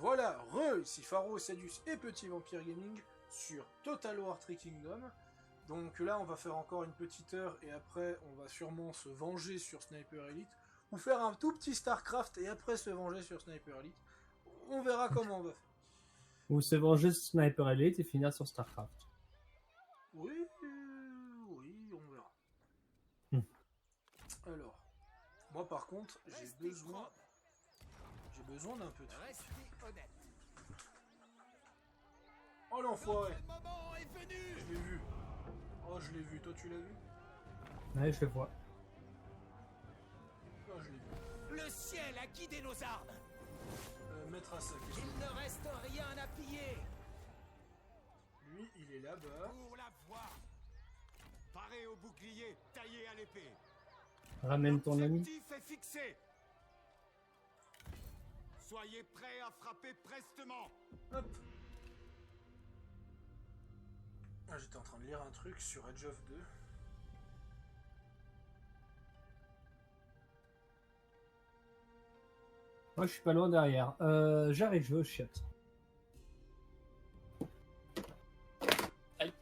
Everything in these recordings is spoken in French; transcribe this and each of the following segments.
Voilà, ici Pharo, Sadius et Petit Vampire Gaming sur Total War Three Kingdom. Donc là, on va faire encore une petite heure et après, on va sûrement se venger sur Sniper Elite. Ou faire un tout petit StarCraft et après se venger sur Sniper Elite. On verra comment on va faire. Ou se venger sur Sniper Elite et finir sur StarCraft. Oui, on verra. Alors, moi par contre, j'ai besoin d'un peu de fric. Oh l'enfoiré! Je l'ai vu. Oh, je l'ai vu. Toi, tu l'as vu? Ouais, je le vois. Oh, je l'ai vu. Le ciel a guidé nos armes. Maître à sac. Il ne reste rien à piller. Lui, il est là-bas. Pour la voie. Paré au bouclier, taillé à l'épée. Ramène ton ami. L'objectif est fixé. Soyez prêts à frapper prestement. Hop. Ah, j'étais en train de lire un truc sur Edge of 2. Moi, je suis pas loin derrière. J'arrive, je vais au chiottes. Aïe.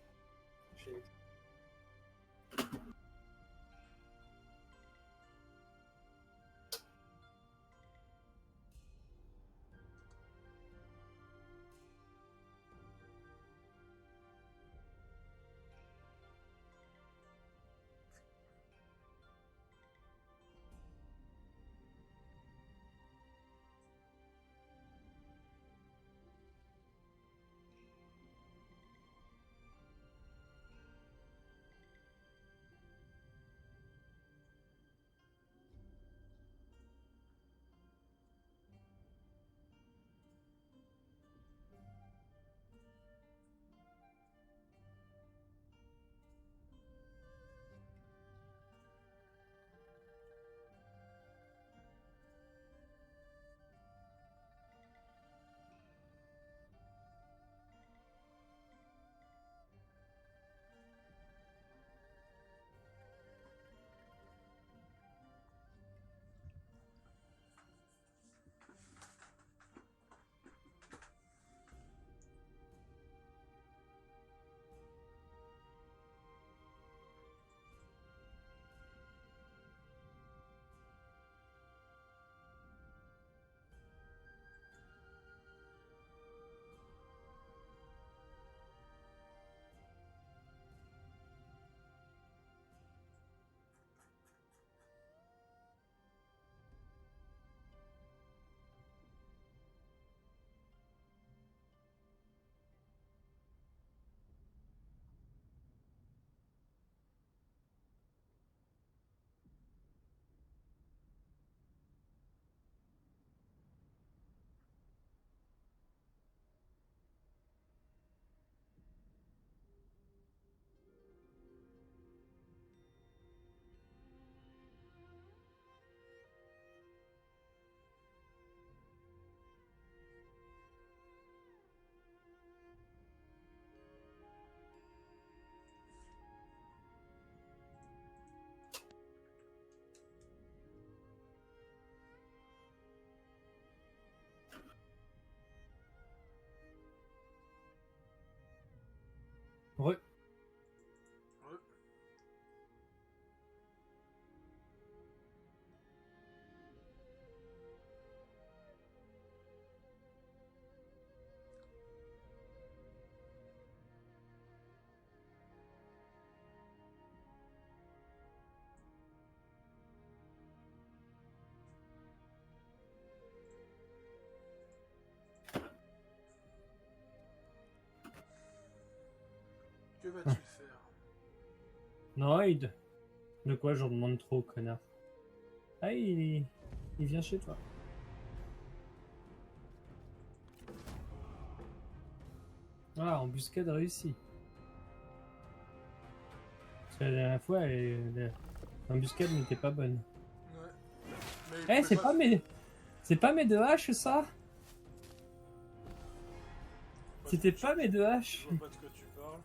Ouais. Que va-t-il faire? Noid. De quoi j'en demande trop, connard. Ah, il vient chez toi. Ah, embuscade réussie. Parce que la dernière fois, l'embuscade n'était pas bonne. Ouais. Eh, c'est pas mes... C'est pas mes deux haches, ça? C'était pas mes deux haches? Je vois pas de quoi tu parles.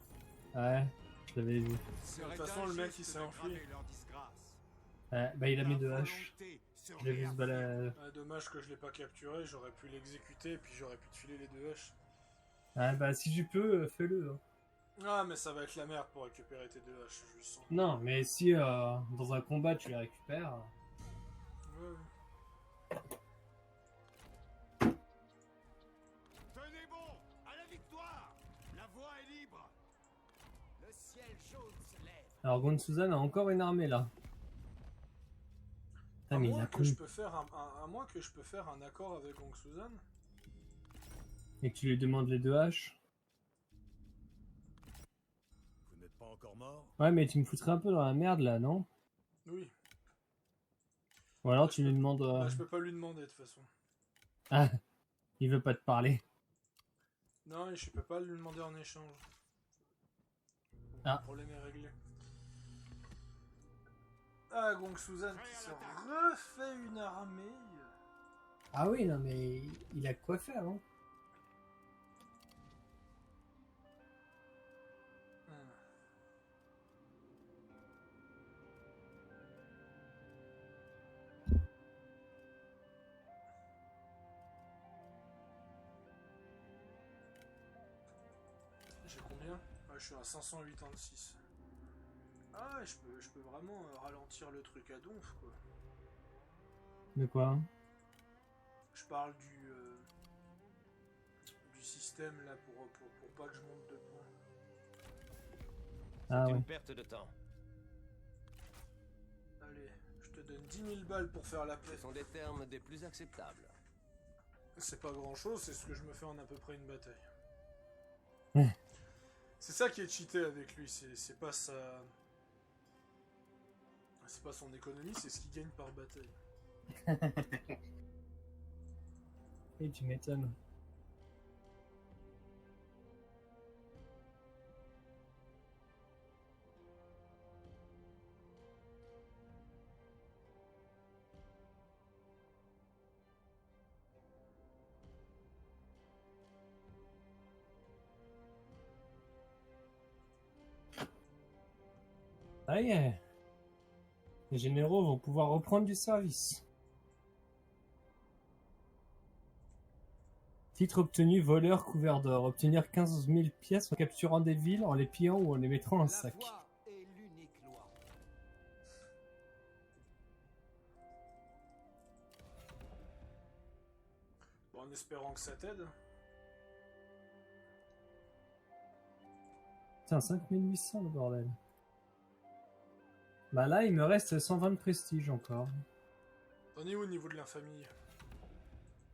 Ouais, je l'avais vu. De toute façon, le mec il s'est enfui. Ouais, bah il a mis deux haches. se Je l'ai vu se réaffirme. balader. Ah, dommage que je l'ai pas capturé, j'aurais pu l'exécuter et puis j'aurais pu te filer les 2 haches. Ah bah si tu peux, fais-le. Hein. Ah, mais ça va être la merde pour récupérer tes 2 haches, je le sens. Non, mais si dans un combat tu les récupères. Ouais, ouais. Tenez bon, à la victoire. La voie est libre. Le ciel jaune se lève. Alors Gonzuzan a encore une armée là. À Ah mais il moins a que je con. peux faire à moins que je peux faire un accord avec Hong Suzan. Et que tu lui demandes les 2 haches. Vous n'êtes pas encore mort? Ouais mais tu me foutrais un peu dans la merde là, non? Oui. Ou alors Bah, tu je lui peux- demandes... Bah, je peux pas lui demander de toute façon. Ah, il veut pas te parler. Non, je peux pas lui demander en échange. Ah. Le problème est réglé. Ah, Gong Suzan qui se refait une armée. Ah oui, non mais il a de quoi faire, hein. Hmm. J'ai combien? Ah, je suis à 586. Ah, je peux vraiment ralentir le truc à donf, quoi. De quoi? Je parle du système là pour pas que je monte de points. Ah C'est ouais. une perte de temps. Allez, je te donne 10 000 balles pour faire la paix. Ce sont des termes des plus acceptables. C'est pas grand chose, c'est ce que je me fais en à peu près une bataille. Ouais. C'est ça qui est cheaté avec lui, c'est pas sa. C'est pas son économie, c'est ce qu'il gagne par bataille. Et tu m'étonnes. Ah y est. Les généraux vont pouvoir reprendre du service. Titre obtenu, voleur couvert d'or. Obtenir 15 000 pièces en capturant des villes, en les pillant ou en les mettant en La sac. voie est l'unique loi. Bon, en espérant que ça t'aide. Putain, 5800 le bordel. Bah là, il me reste 120 de prestige encore. T'en es où au niveau de l'infamie?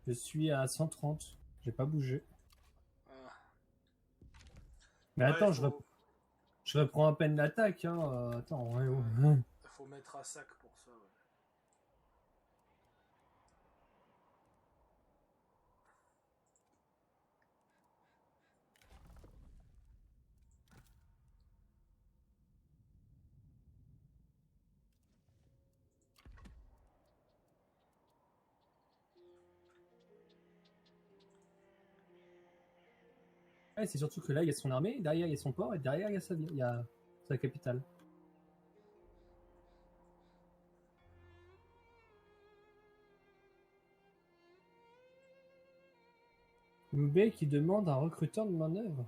Je suis à 130. J'ai pas bougé. Ah. Mais Ouais, attends, je reprends à peine l'attaque. Hein. Attends, ouais, ouais. Faut mettre à sac pour ça, ouais. Ouais, c'est surtout que là, il y a son armée, derrière, il y a son port, et derrière, il y a sa ville, il y a sa capitale. Loubet qui demande un recruteur de manœuvre.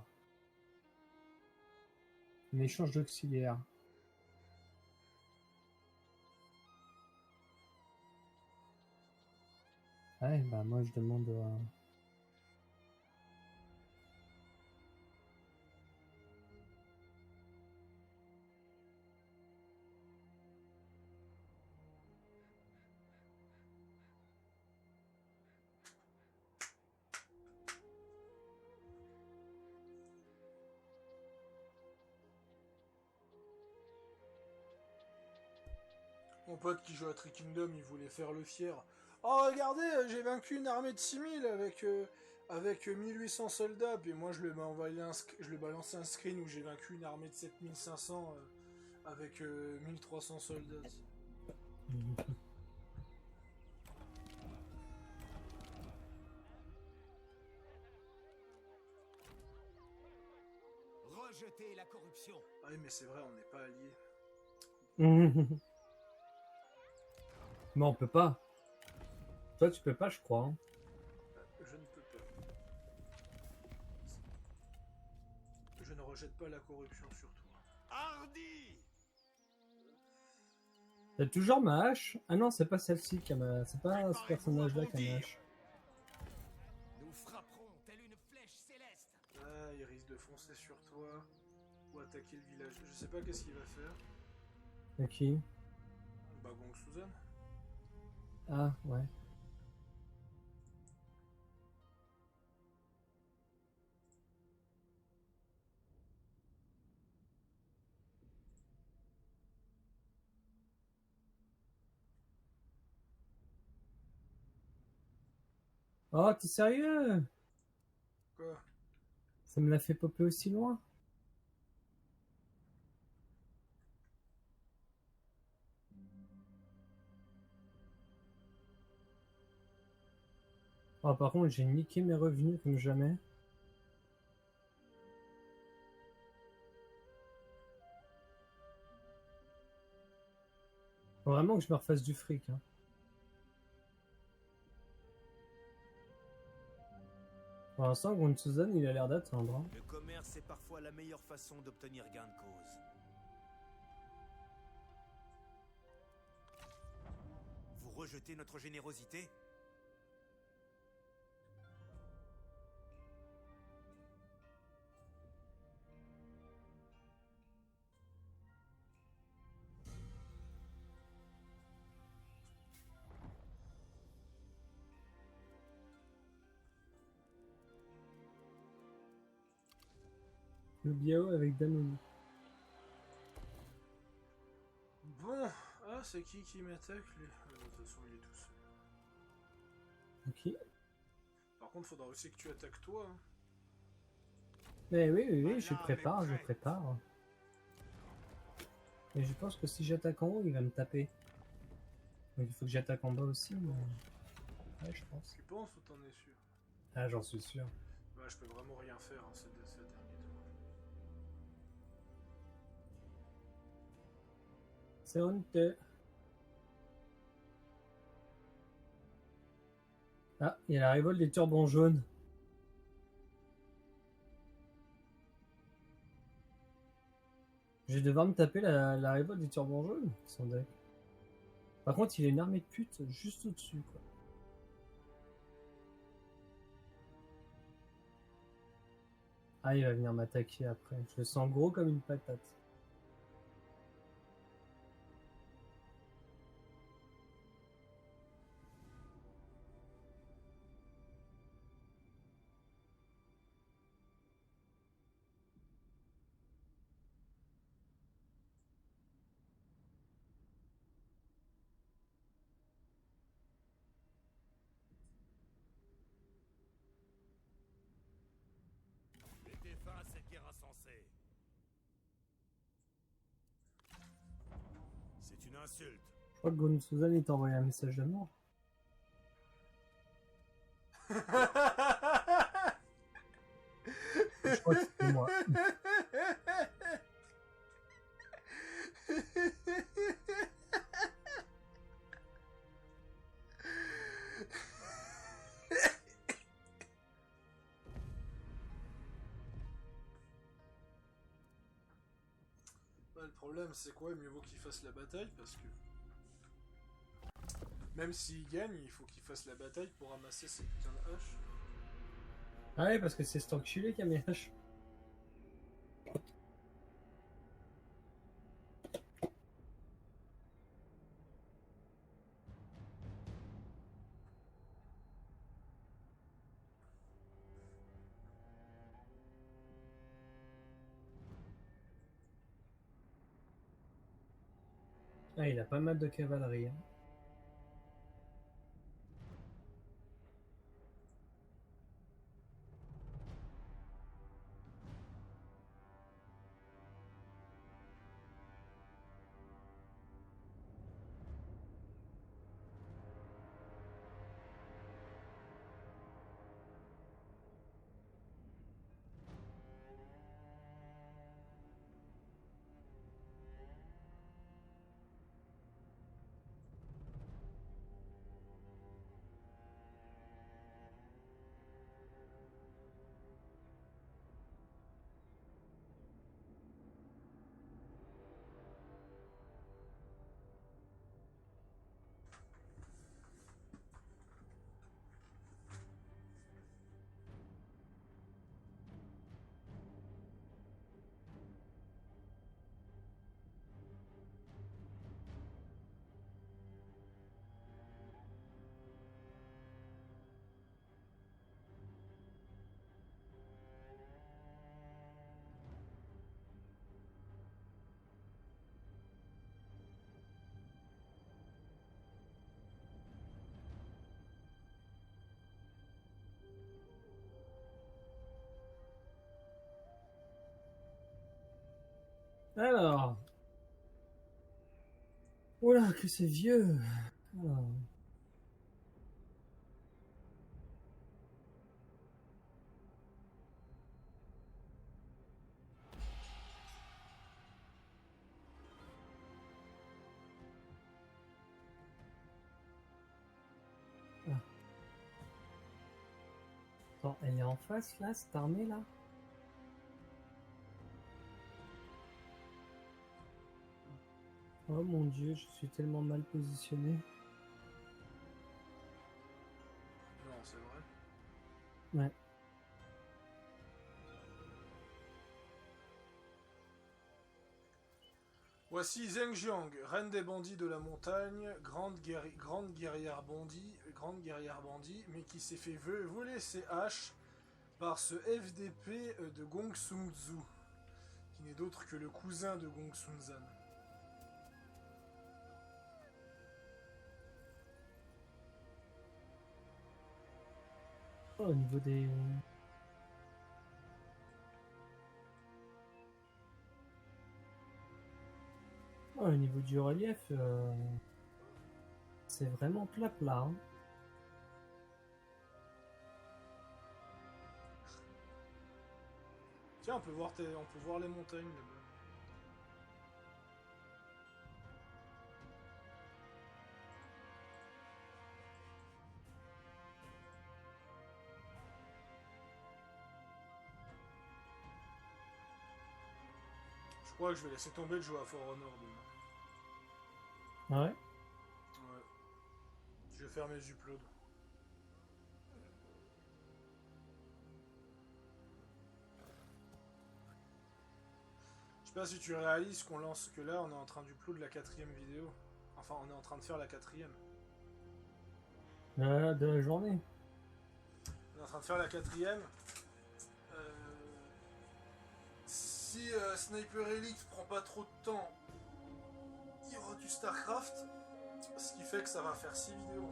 Un échange d'auxiliaires. Ouais, bah moi je demande... Mon pote qui joue à Tree Kingdom, il voulait faire le fier. Oh, regardez, j'ai vaincu une armée de 6000 avec 1800 soldats. Puis moi, je lui ai balancé un screen où j'ai vaincu une armée de 7500 avec 1300 soldats. Rejetez la corruption. Ah oui, mais c'est vrai, on n'est pas alliés. Mais on peut pas. Toi, tu peux pas, je crois. Hein. Je ne peux pas. Je ne rejette pas la corruption sur toi. Hardy! T'as toujours ma hache? Ah non, c'est pas celle-ci qui a ma... C'est pas ce personnage-là qui a ma hache. Nous frapperons telle une flèche céleste. Ah, il risque de foncer sur toi ou attaquer le village. Je sais pas qu'est-ce qu'il va faire. Ok. Bah, Gong Suzan. Ah, ouais. Oh, t'es sérieux? Quoi? Ça me l'a fait popper aussi loin? Oh, par contre, j'ai niqué mes revenus comme jamais. Faut vraiment que je me refasse du fric. Hein. Pour l'instant, Gond Suzan, il a l'air d'attendre. Hein. Le commerce est parfois la meilleure façon d'obtenir gain de cause. Vous rejetez notre générosité? Le Biao avec Danone. Bon, ah, c'est qui m'attaque lui? De toute façon, il est tout seul. Ok. Par contre, faudra aussi que tu attaques toi. Hein. Mais oui, je prépare. Et je pense que si j'attaque en haut, il va me taper. Donc il faut que j'attaque en bas aussi, mais... Ouais, je pense. Tu penses ou t'en es sûr? Ah, j'en suis sûr. Bah, je peux vraiment rien faire, hein, c'est le dernier tour. C'est honteux. Ah, il y a la révolte des turbans jaunes. Je vais devoir me taper la révolte des turbans jaunes, son deck. Par contre, il a une armée de pute juste au-dessus, quoi. Ah, il va venir m'attaquer après. Je le sens gros comme une patate. Mettez fin à cette guerre insensée. C'est une insulte. Je crois que Gon Suzan est envoyé un message d'amour. Je crois que c'était moi. Bah, le problème, c'est quoi? Mieux vaut qu'il fasse la bataille parce que. Même s'il gagne, il faut qu'il fasse la bataille pour ramasser ses putains de haches. Ah ouais, parce que c'est cet enculé qui a mes haches. Ah, il a pas mal de cavalerie. Hein. Alors. Oula, que c'est vieux. Alors. Ah. Attends, elle est en face là, cette armée là? Oh mon dieu, je suis tellement mal positionné. Non, c'est vrai. Ouais. Voici Zheng Jiang, reine des bandits de la montagne, grande guerrière bandit, mais qui s'est fait voler ses haches par ce FDP de Gong Sun Zhu, qui n'est d'autre que le cousin de Gong Sun Zan. Oh, au niveau des... Oh, au niveau du relief, c'est vraiment plat plat. Hein. Tiens, on peut voir les montagnes là-bas. Je crois que je vais laisser tomber de jouer à For Honor demain. Ah ouais? Ouais. Je vais faire mes uploads. Je sais pas si tu réalises qu'on lance que là on est en train d'upload la 4ème vidéo. Enfin on est en train de faire la 4ème. De la journée. On est en train de faire la 4ème. Si Sniper Elite prend pas trop de temps, il y aura du StarCraft. Ce qui fait que ça va faire 6 vidéos.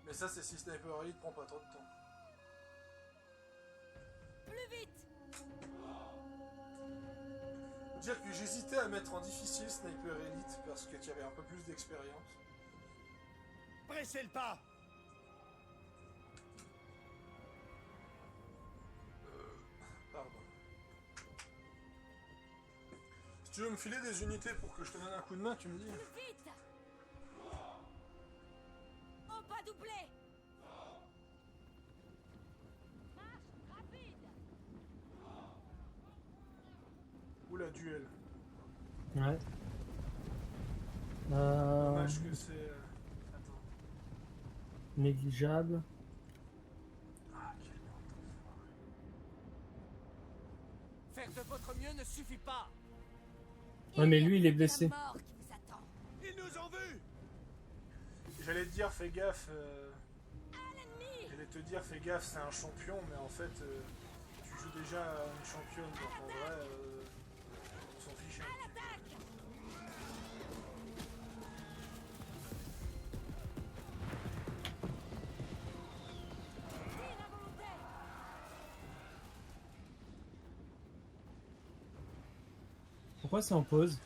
Mais ça c'est si Sniper Elite prend pas trop de temps. Plus vite! Dire que j'hésitais à mettre en difficile Sniper Elite parce que tu avais un peu plus d'expérience. Pressez le pas. Pardon. Si tu veux me filer des unités pour que je te donne un coup de main, tu me dis. Plus vite! Au pas doublé! Marche rapide! Oula, duel. Ouais. Dommage que c'est. Attends. Négligeable. Ah, quel bordel. Faire de votre mieux ne suffit pas. Ouais, mais lui, il est La blessé. mort qui vous attend. Ils nous ont vus. J'allais te dire, fais gaffe. À l'ennemi! J'allais te dire, fais gaffe, c'est un champion, mais en fait, tu joues déjà à une championne, donc en vrai, on s'en fiche un petit peu. Attaque! Tir involontaire! Pourquoi c'est en pause?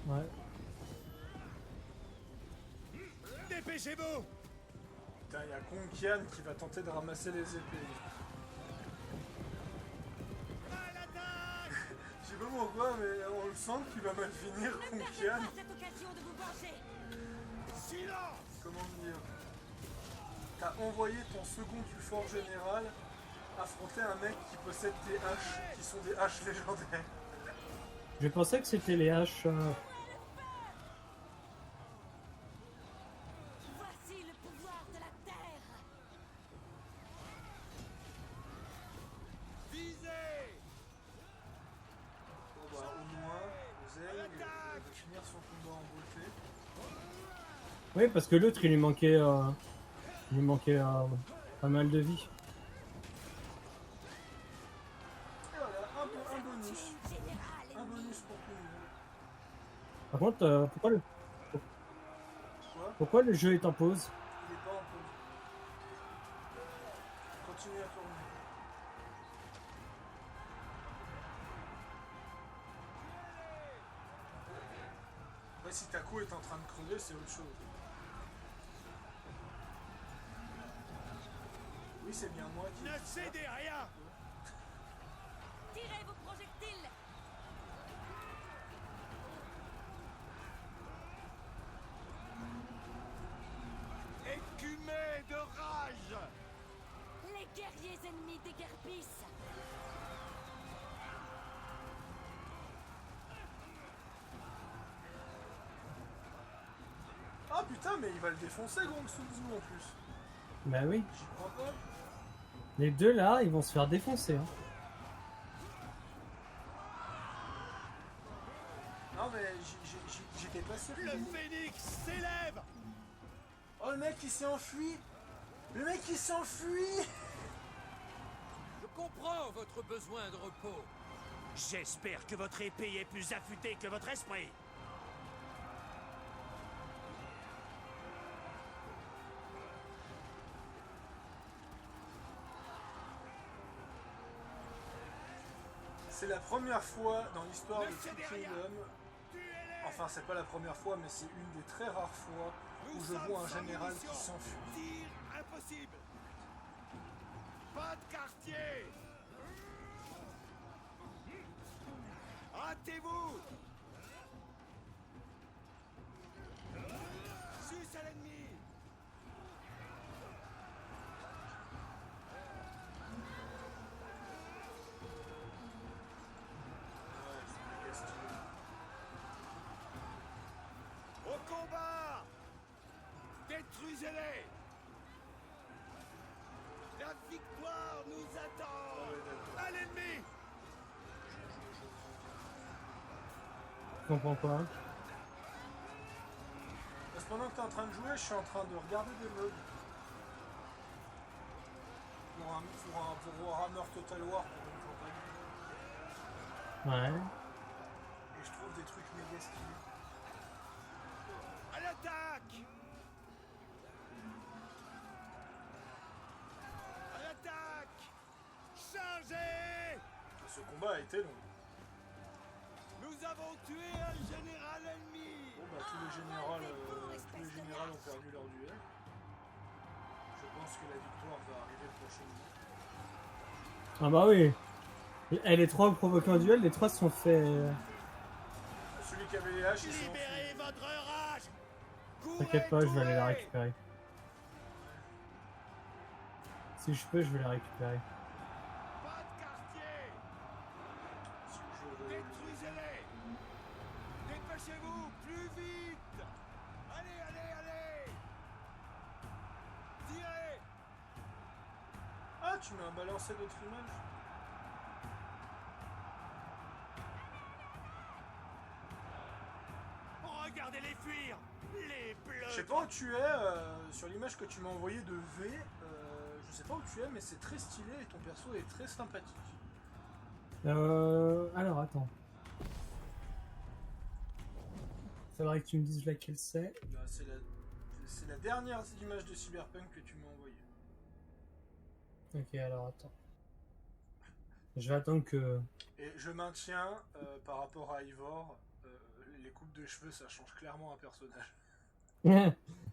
Ouais. Dépêchez-vous. Putain, il y a Kong Kian qui va tenter de ramasser les épées. À l'attaque. Je sais pas pourquoi, mais on le sent qu'il va mal finir, Ne Kong perdez Kian. pas cette occasion de vous venger! Silence. Comment dire? T'as envoyé ton second du fort général affronter un mec qui possède des haches, qui sont des haches légendaires. Je pensais que c'était les haches. Voici le pouvoir de la terre! Visez. Bon bah au moins, Zeng va finir son combat en beauté. Oui, parce que l'autre, il lui manquait pas mal de vie. Et voilà, un bonus. Général Un bonus pour tout le monde. Par contre, Quoi? pourquoi le jeu est en pause? Il est pas en pause. Continue à tourner. si Taco est en train de crever, c'est autre chose. Oui, c'est bien moi qui... Ne cédez rien! Tirez vos projectiles. Écumez de rage! Les guerriers ennemis déguerpissent. Ah putain, mais il va le défoncer, Gong Sun Tzu, en plus. Bah oui. J'y crois pas. Les deux là, ils vont se faire défoncer. Hein. Non, mais j'étais pas sûr. Le phénix s'élève! Oh, le mec, il s'est enfui. Le mec, il s'enfuit. Je comprends votre besoin de repos. J'espère que votre épée est plus affûtée que votre esprit. C'est la première fois dans l'histoire Ne de cédez True rien. Kingdom, Tuez-les! enfin c'est pas la première fois, mais c'est une des très rares fois où je vois un général qui s'enfuit. Tir impossible! Pas de quartier! Hâtez-vous! Suce à l'ennemi! Ouais, c'est méga stylé. Au combat! Détruisez-les! La victoire nous attend! Ouais, d'accord. À l'ennemi! Je comprends pas. Parce que pendant que t'es en train de jouer, je suis en train de regarder des modes. Pour Warhammer Total War pour une campagne. Ouais. Et je trouve des trucs méga stylés. À l'attaque! À l'attaque! Chargez! Ce combat a été long. Nous avons tué un général ennemi! Bon bah tous les généraux ont perdu leur duel. Je pense que la victoire va arriver prochainement. Ah bah oui. Et les trois ont provoqué un duel, les trois se sont fait... Celui qui avait les haches, il s'est Libérez enfui. votre rage! T'inquiète pas, je vais aller la courez! récupérer. Si je peux, je vais la récupérer. Pas de quartier! Si le jeu veut- Détruisez-les! Dépêchez-vous! Plus vite! Allez, allez, allez! Tirez! Ah, tu mets un balancé de trimage. Regardez-les fuir! Les bleus! Je sais pas où tu es, sur l'image que tu m'as envoyée de V, je sais pas où tu es, mais c'est très stylé et ton perso est très sympathique. Alors attends. Faudrait que tu me dises laquelle c'est. Là, c'est la dernière image de Cyberpunk que tu m'as envoyée. Ok, alors attends. Je vais attendre que... Et je maintiens, par rapport à Ivor, les coupes de cheveux, ça change clairement un personnage.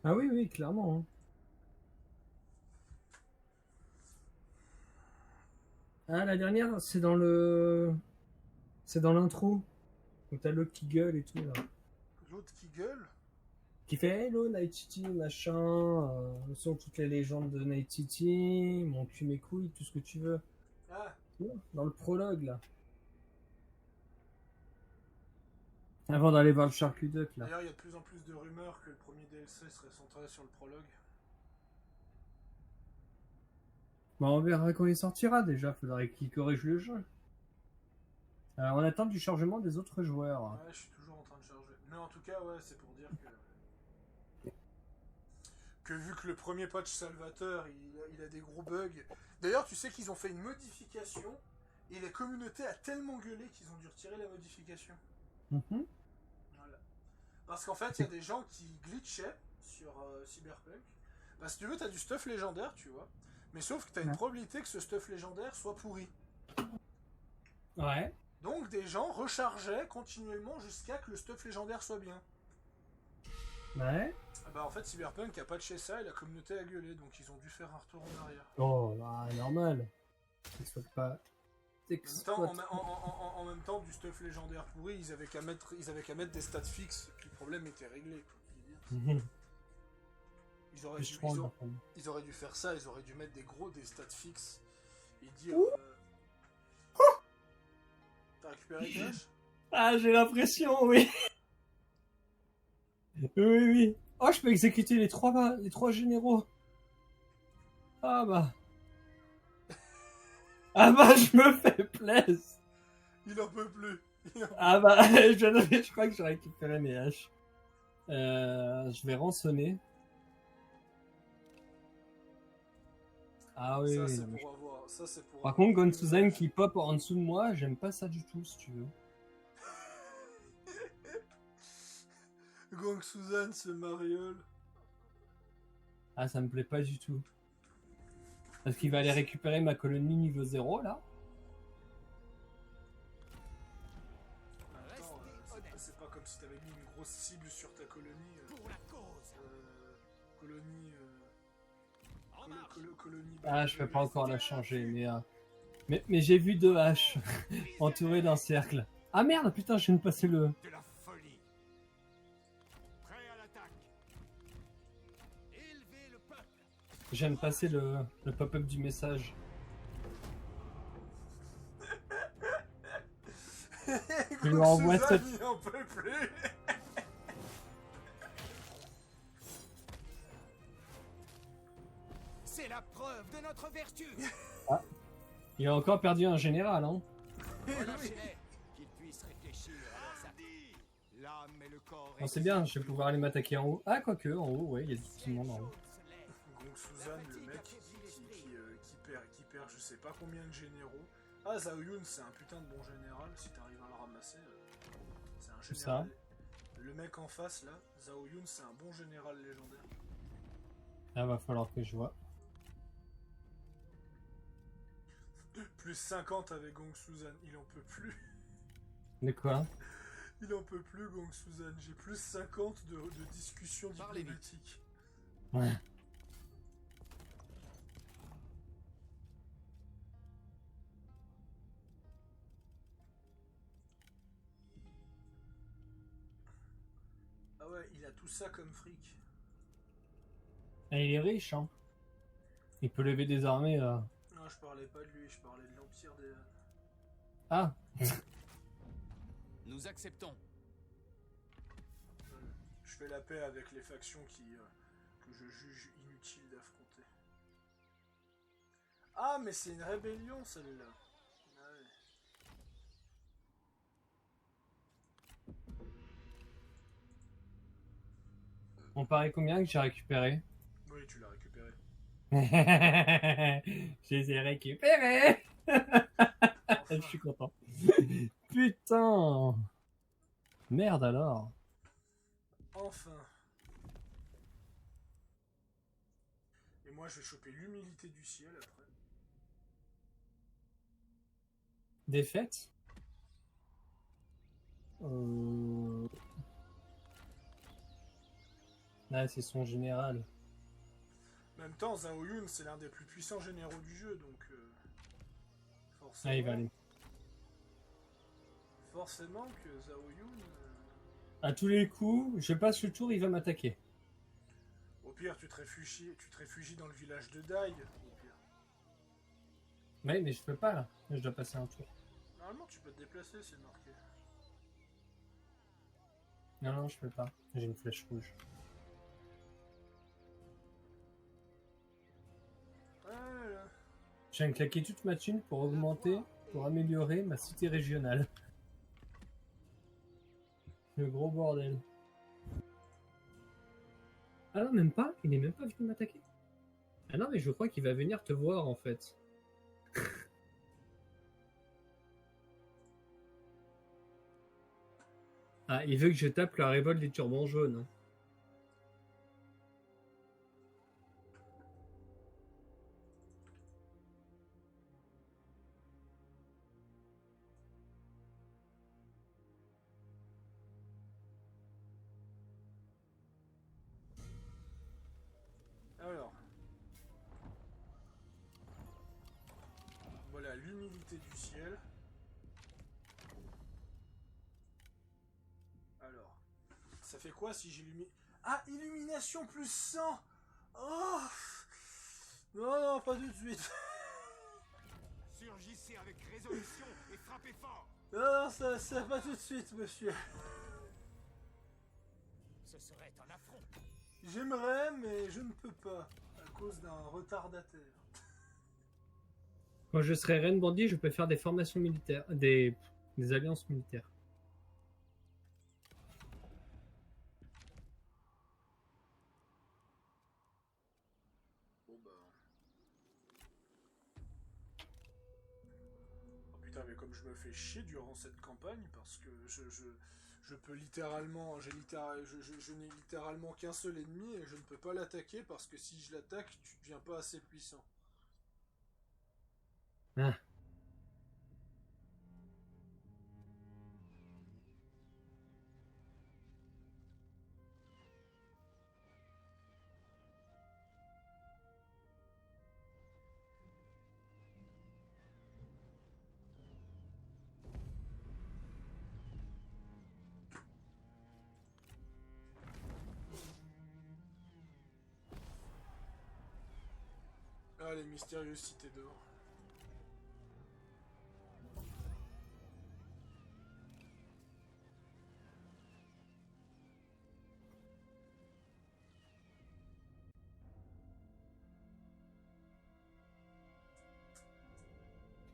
Ah oui, oui, clairement. Hein. Ah, la dernière, c'est dans le... C'est dans l'intro. Où t'as l'autre qui gueule et tout, là. L'autre qui gueule. Qui fait Hello Night City, machin, ce sont toutes les légendes de Night City, mon cul, mes couilles, tout ce que tu veux. Ah, Tu vois, dans le prologue, là. Avant d'aller voir le Sharky Duck, là. d'ailleurs, il y a de plus en plus de rumeurs que le premier DLC serait centré sur le prologue. Bon, on verra quand il sortira, déjà, faudrait qu'il corrige le jeu. Alors, on attend du chargement des autres joueurs. Ouais, je suis toujours en train de charger. Mais en tout cas, ouais, c'est pour dire que vu que le premier patch Salvateur, il a des gros bugs. D'ailleurs, tu sais qu'ils ont fait une modification et la communauté a tellement gueulé qu'ils ont dû retirer la modification. Mhm. Voilà. Parce qu'en fait, il y a des gens qui glitchaient sur Cyberpunk. Parce que tu veux, t'as du stuff légendaire, tu vois. Mais sauf que t'as une Ouais. probabilité que ce stuff légendaire soit pourri. Ouais. Donc des gens rechargeaient continuellement jusqu'à que le stuff légendaire soit bien. Ouais. Ah bah en fait, Cyberpunk a patché ça et la communauté a gueulé, donc ils ont dû faire un retour en arrière. Oh, bah, normal. T'exploites pas. En même temps, du stuff légendaire pourri, ils avaient qu'à mettre des stats fixes, puis le problème était réglé. Quoi. Je veux dire, ils auraient dû faire ça, ils auraient dû mettre des stats fixes et dire. T'as récupéré le cash? Ah, j'ai l'impression, oui. Oui. Oh, je peux exécuter les trois généraux. Ah bah. Ah bah, je me fais plaisir. Il en peut plus. Ah bah, je crois que j'ai récupéré mes haches. Je vais rançonner. Ah oui, Ça, oui. c'est non, pour avoir. Ça, c'est pour Par avoir contre, plus Gonsuzen de- qui pop en dessous de moi, j'aime pas ça du tout, si tu veux. Gong Suzanne, ce mariole. Ah, ça me plaît pas du tout. Parce qu'il va aller récupérer ma colonie niveau 0, là. Attends, c'est pas comme si t'avais mis une grosse cible sur ta colonie. Pour la cause. Colonie. En marche. Colonie. Ah, je peux pas encore la changer, mais j'ai vu 2 haches entourées d'un cercle. Ah merde, putain, je viens de passer le... De la folie. Prêt à l'attaque. Élevez le peuple. Je viens de passer le pop-up du message. Je lui envoie Suzanne, cette... il en peut plus. C'est la preuve de notre vertu. Il a encore perdu un général, hein. Relâchez-les, qu'ils puissent réfléchir à leurs actes. Hardi. L'âme et le corps. Bon, c'est bien, je vais pouvoir aller m'attaquer en haut. Ah, quoique, en haut, ouais, il y a du petit monde en haut. Gong Suzanne, le mec qui perd je sais pas combien de généraux. Ah, Zhao Yun, c'est un putain de bon général, si t'arrives à le ramasser. C'est un C'est général. Le mec en face, là, Zhao Yun, c'est un bon général légendaire. Là, va falloir que je vois. Plus 50 avec Gong Suzanne, il en peut plus. De quoi? Il en peut plus, Gong Suzanne. J'ai plus 50 de discussions Parlez vite. diplomatiques. Ouais. Ah ouais, il a tout ça comme fric. Et il est riche, hein. Il peut lever des armées, Non, je parlais pas de lui, je parlais de l'Empire des... Ah, Nous acceptons. Je fais la paix avec les factions que je juge inutiles d'affronter. Ah, mais c'est une rébellion, celle-là. Ah ouais. on paraît combien que j'ai récupéré? Oui, tu l'as récupéré. Je les ai récupérés. Je suis content. Putain. Merde alors. Enfin. Et moi, je vais choper l'humilité du ciel après. Défaite. Là, c'est son général. En même temps, Zhao Yun, c'est l'un des plus puissants généraux du jeu, donc... forcément, Ah, il va aller. forcément que Zhao Yun... À tous les coups, je passe le tour, il va m'attaquer. Au pire, tu te réfugies dans le village de Dai, au pire. Ouais, mais je peux pas là. Je dois passer un tour. Normalement, tu peux te déplacer, c'est marqué. Non, je peux pas. J'ai une flèche rouge. Voilà. Je viens de claquer toute ma thune pour améliorer ma cité régionale. Le gros bordel. Ah non, même pas. Il est même pas venu m'attaquer. Ah non, mais je crois qu'il va venir te voir en fait. Ah, il veut que je tape la révolte des turbans jaunes. Alors. Voilà l'humidité du ciel. Alors. Ça fait quoi si j'illumine... Ah, illumination plus 100. Oh non, non, pas tout de suite. Surgissez avec résolution et frappez fort. Non, ça pas tout de suite, monsieur. Ce serait un affront. J'aimerais, mais je ne peux pas, à cause d'un retardataire. Quand je serai reine bandit, je peux faire des formations militaires, des alliances militaires. Bon bah... Oh putain, mais comme je me fais chier durant cette campagne, parce que je peux littéralement... je n'ai littéralement qu'un seul ennemi et je ne peux pas l'attaquer parce que si je l'attaque, tu deviens pas assez puissant. Ah. Ah, les mystérieuses cités d'or.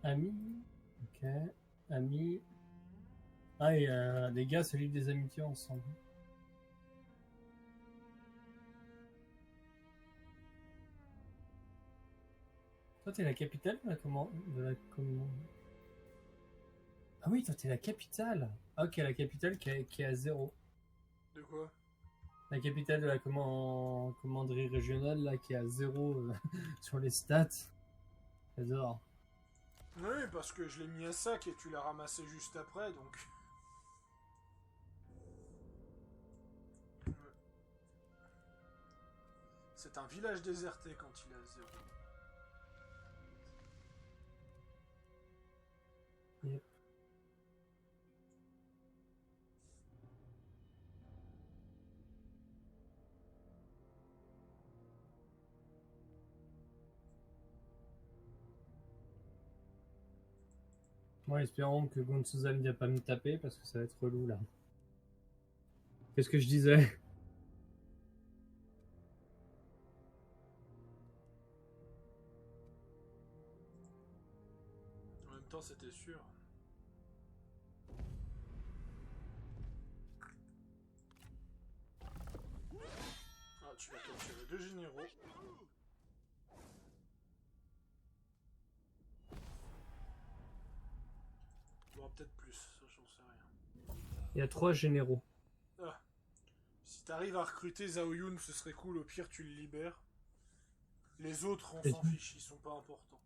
Amis. Ok. Amis. Ah, et les gars se livrent des amitiés ensemble. Toi, t'es la capitale de la commande. Ah oui, toi, t'es la capitale. Ah, ok, la capitale qui est à 0. De quoi? La capitale de la commanderie régionale, là, qui est à 0 sur les stats. J'adore. Oui, parce que je l'ai mis à sac et tu l'as ramassé juste après, donc... Ouais. C'est un village déserté quand il est à 0. Yep. Moi, espérons que Gonsuza ne vient pas me taper parce que ça va être relou là. Qu'est-ce que je disais? En même temps, c'était sûr. Ah, tu vas capturer 2 généraux. Bon, peut-être plus, ça j'en sais rien. Il y a 3 généraux. Ah. Si t'arrives à recruter Zhao Yun, ce serait cool, au pire tu le libères. Les autres, on s'en fiche, ils sont pas importants.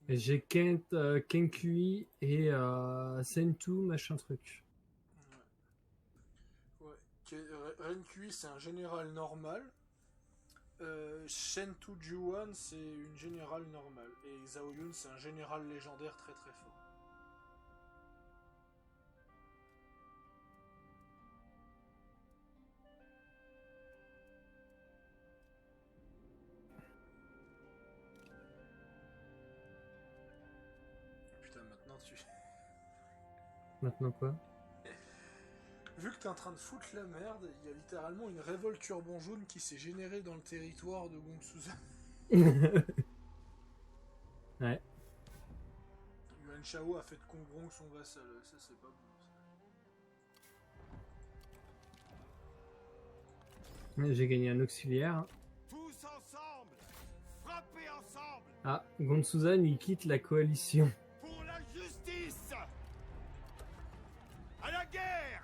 Et j'ai Kent, Kenkui et Sentu, machin truc. Ouais. Renkui, c'est un général normal. Shentu Juan, c'est une générale normale. Et Zhao Yun, c'est un général légendaire très très fort. Putain, maintenant tu... Maintenant quoi? Vu que t'es en train de foutre la merde, il y a littéralement une révolte turban jaune qui s'est générée dans le territoire de Gongsuza. Ouais. Yuan Shao a fait de Kongrong son vassal, ça c'est pas bon. J'ai gagné un auxiliaire. Tous ensemble. Frappez ensemble. Ah, Gonsuza, il quitte la coalition. Pour la justice. À la guerre.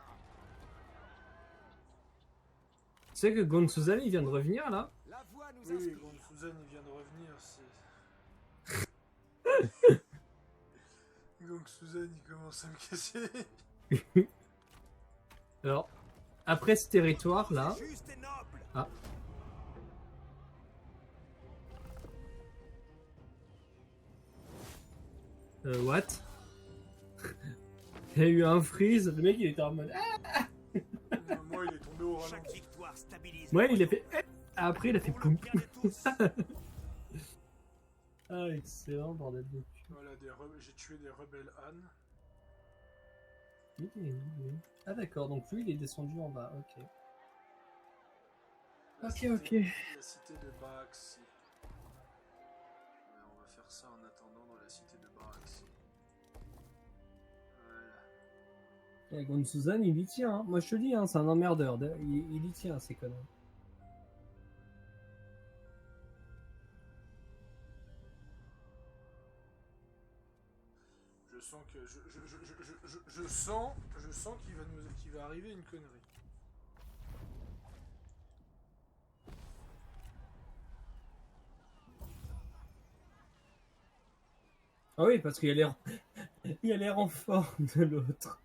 Tu sais que Gonsuza, il vient de revenir là? La voix nous Oui, inspire. Gongsusan il vient de revenir, c'est... Gongsusan il commence à me casser. Alors, après ce territoire là, Juste et noble. ah, What? Il y a eu un freeze, le mec il était en mode. Ah Moi, il est tombé au Chaque ralenti. victoire stabilise. ouais, le il a poison. fait. Après, il a fait Pour poum. le bien de tous. Ah, excellent, bordel de cul. Voilà, j'ai tué des rebelles Anne. Ah, d'accord, donc lui il est descendu en bas, ok. La Ok, cité- ok. La cité de Baraxi. Ouais, on va faire ça en attendant dans la cité de Baraxi. Voilà. Et Gon Suzanne, il y tient. Hein. Moi je te dis, hein, c'est un emmerdeur. Il y tient, ces conneries. Je sens que je sens qu'il va arriver une connerie. Ah oui, parce qu'il y a les, il y a les renforts de l'autre.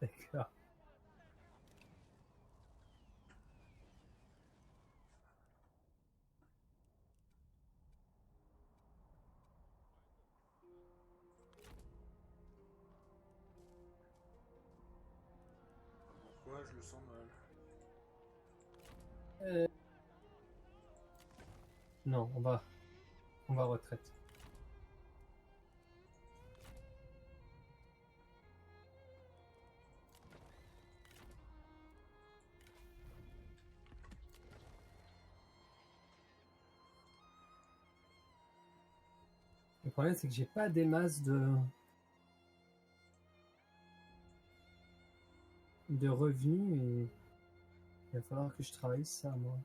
D'accord. Pourquoi je le sens mal? Non, on va retraite. Le problème, c'est que j'ai pas des masses de revenus et il va falloir que je travaille ça, moi.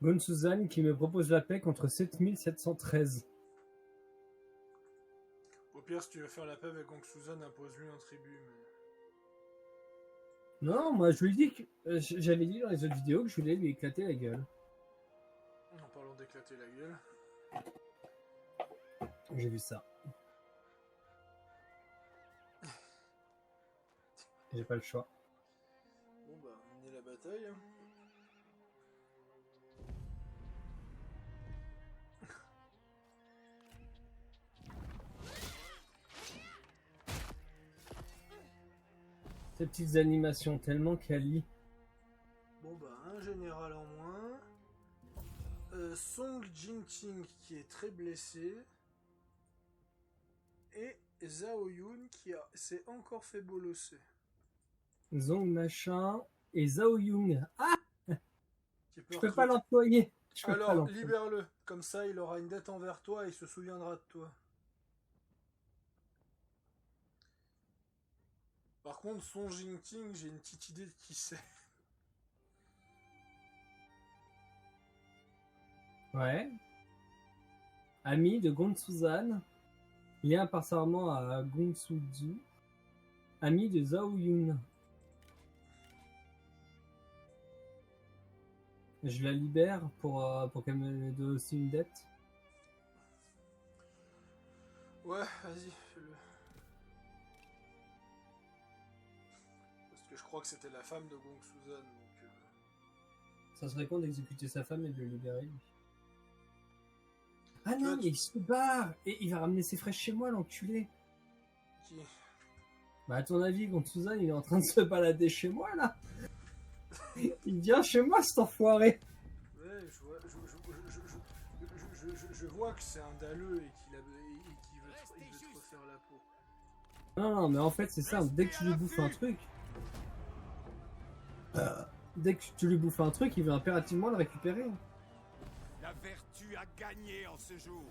Gon Suzanne qui me propose la paix contre 7713. Au pire, si tu veux faire la paix avec Gong Suzanne, impose-lui un tribut. Mais... Non, moi je lui dis que j'avais dit dans les autres vidéos que je voulais lui éclater la gueule. En parlant d'éclater la gueule. J'ai vu ça. J'ai pas le choix. Bon bah, mener la bataille. Hein. Ces petites animations tellement quali. Bon bah, un général en moins. Song Jingting qui est très blessé. Et Zhao Yun qui s'est encore fait bolosser. Zong machin et Zhao Yung. Ah, Qui je peux pas l'employer. Alors, libère-le. Comme ça, il aura une dette envers toi et il se souviendra de toi. Par contre, Song Jingting, j'ai une petite idée de qui c'est. Ouais. Ami de Gon Suzanne. Lien par serment à Gong Suzu. Ami de Zhao Yun. Je la libère pour qu'elle me donne aussi une dette. Ouais, vas-y, fais-le. Parce que je crois que c'était la femme de Gong Suzanne, donc... Ça serait con d'exécuter sa femme et de le libérer, lui. Ah Tu non, vois, mais il se barre. Et il va ramener ses fraises chez moi, l'enculé. Qui? Bah à ton avis, Gon Suzanne, il est en train de se balader chez moi, là. Il vient chez moi, cet enfoiré. Ouais, je vois que c'est un dalleux et qu'il veut te refaire la peau. Non, non, mais en fait, c'est simple. Dès que tu lui bouffes un truc... Dès que tu lui bouffes un truc, il veut impérativement le récupérer. La vertu a gagné en ce jour.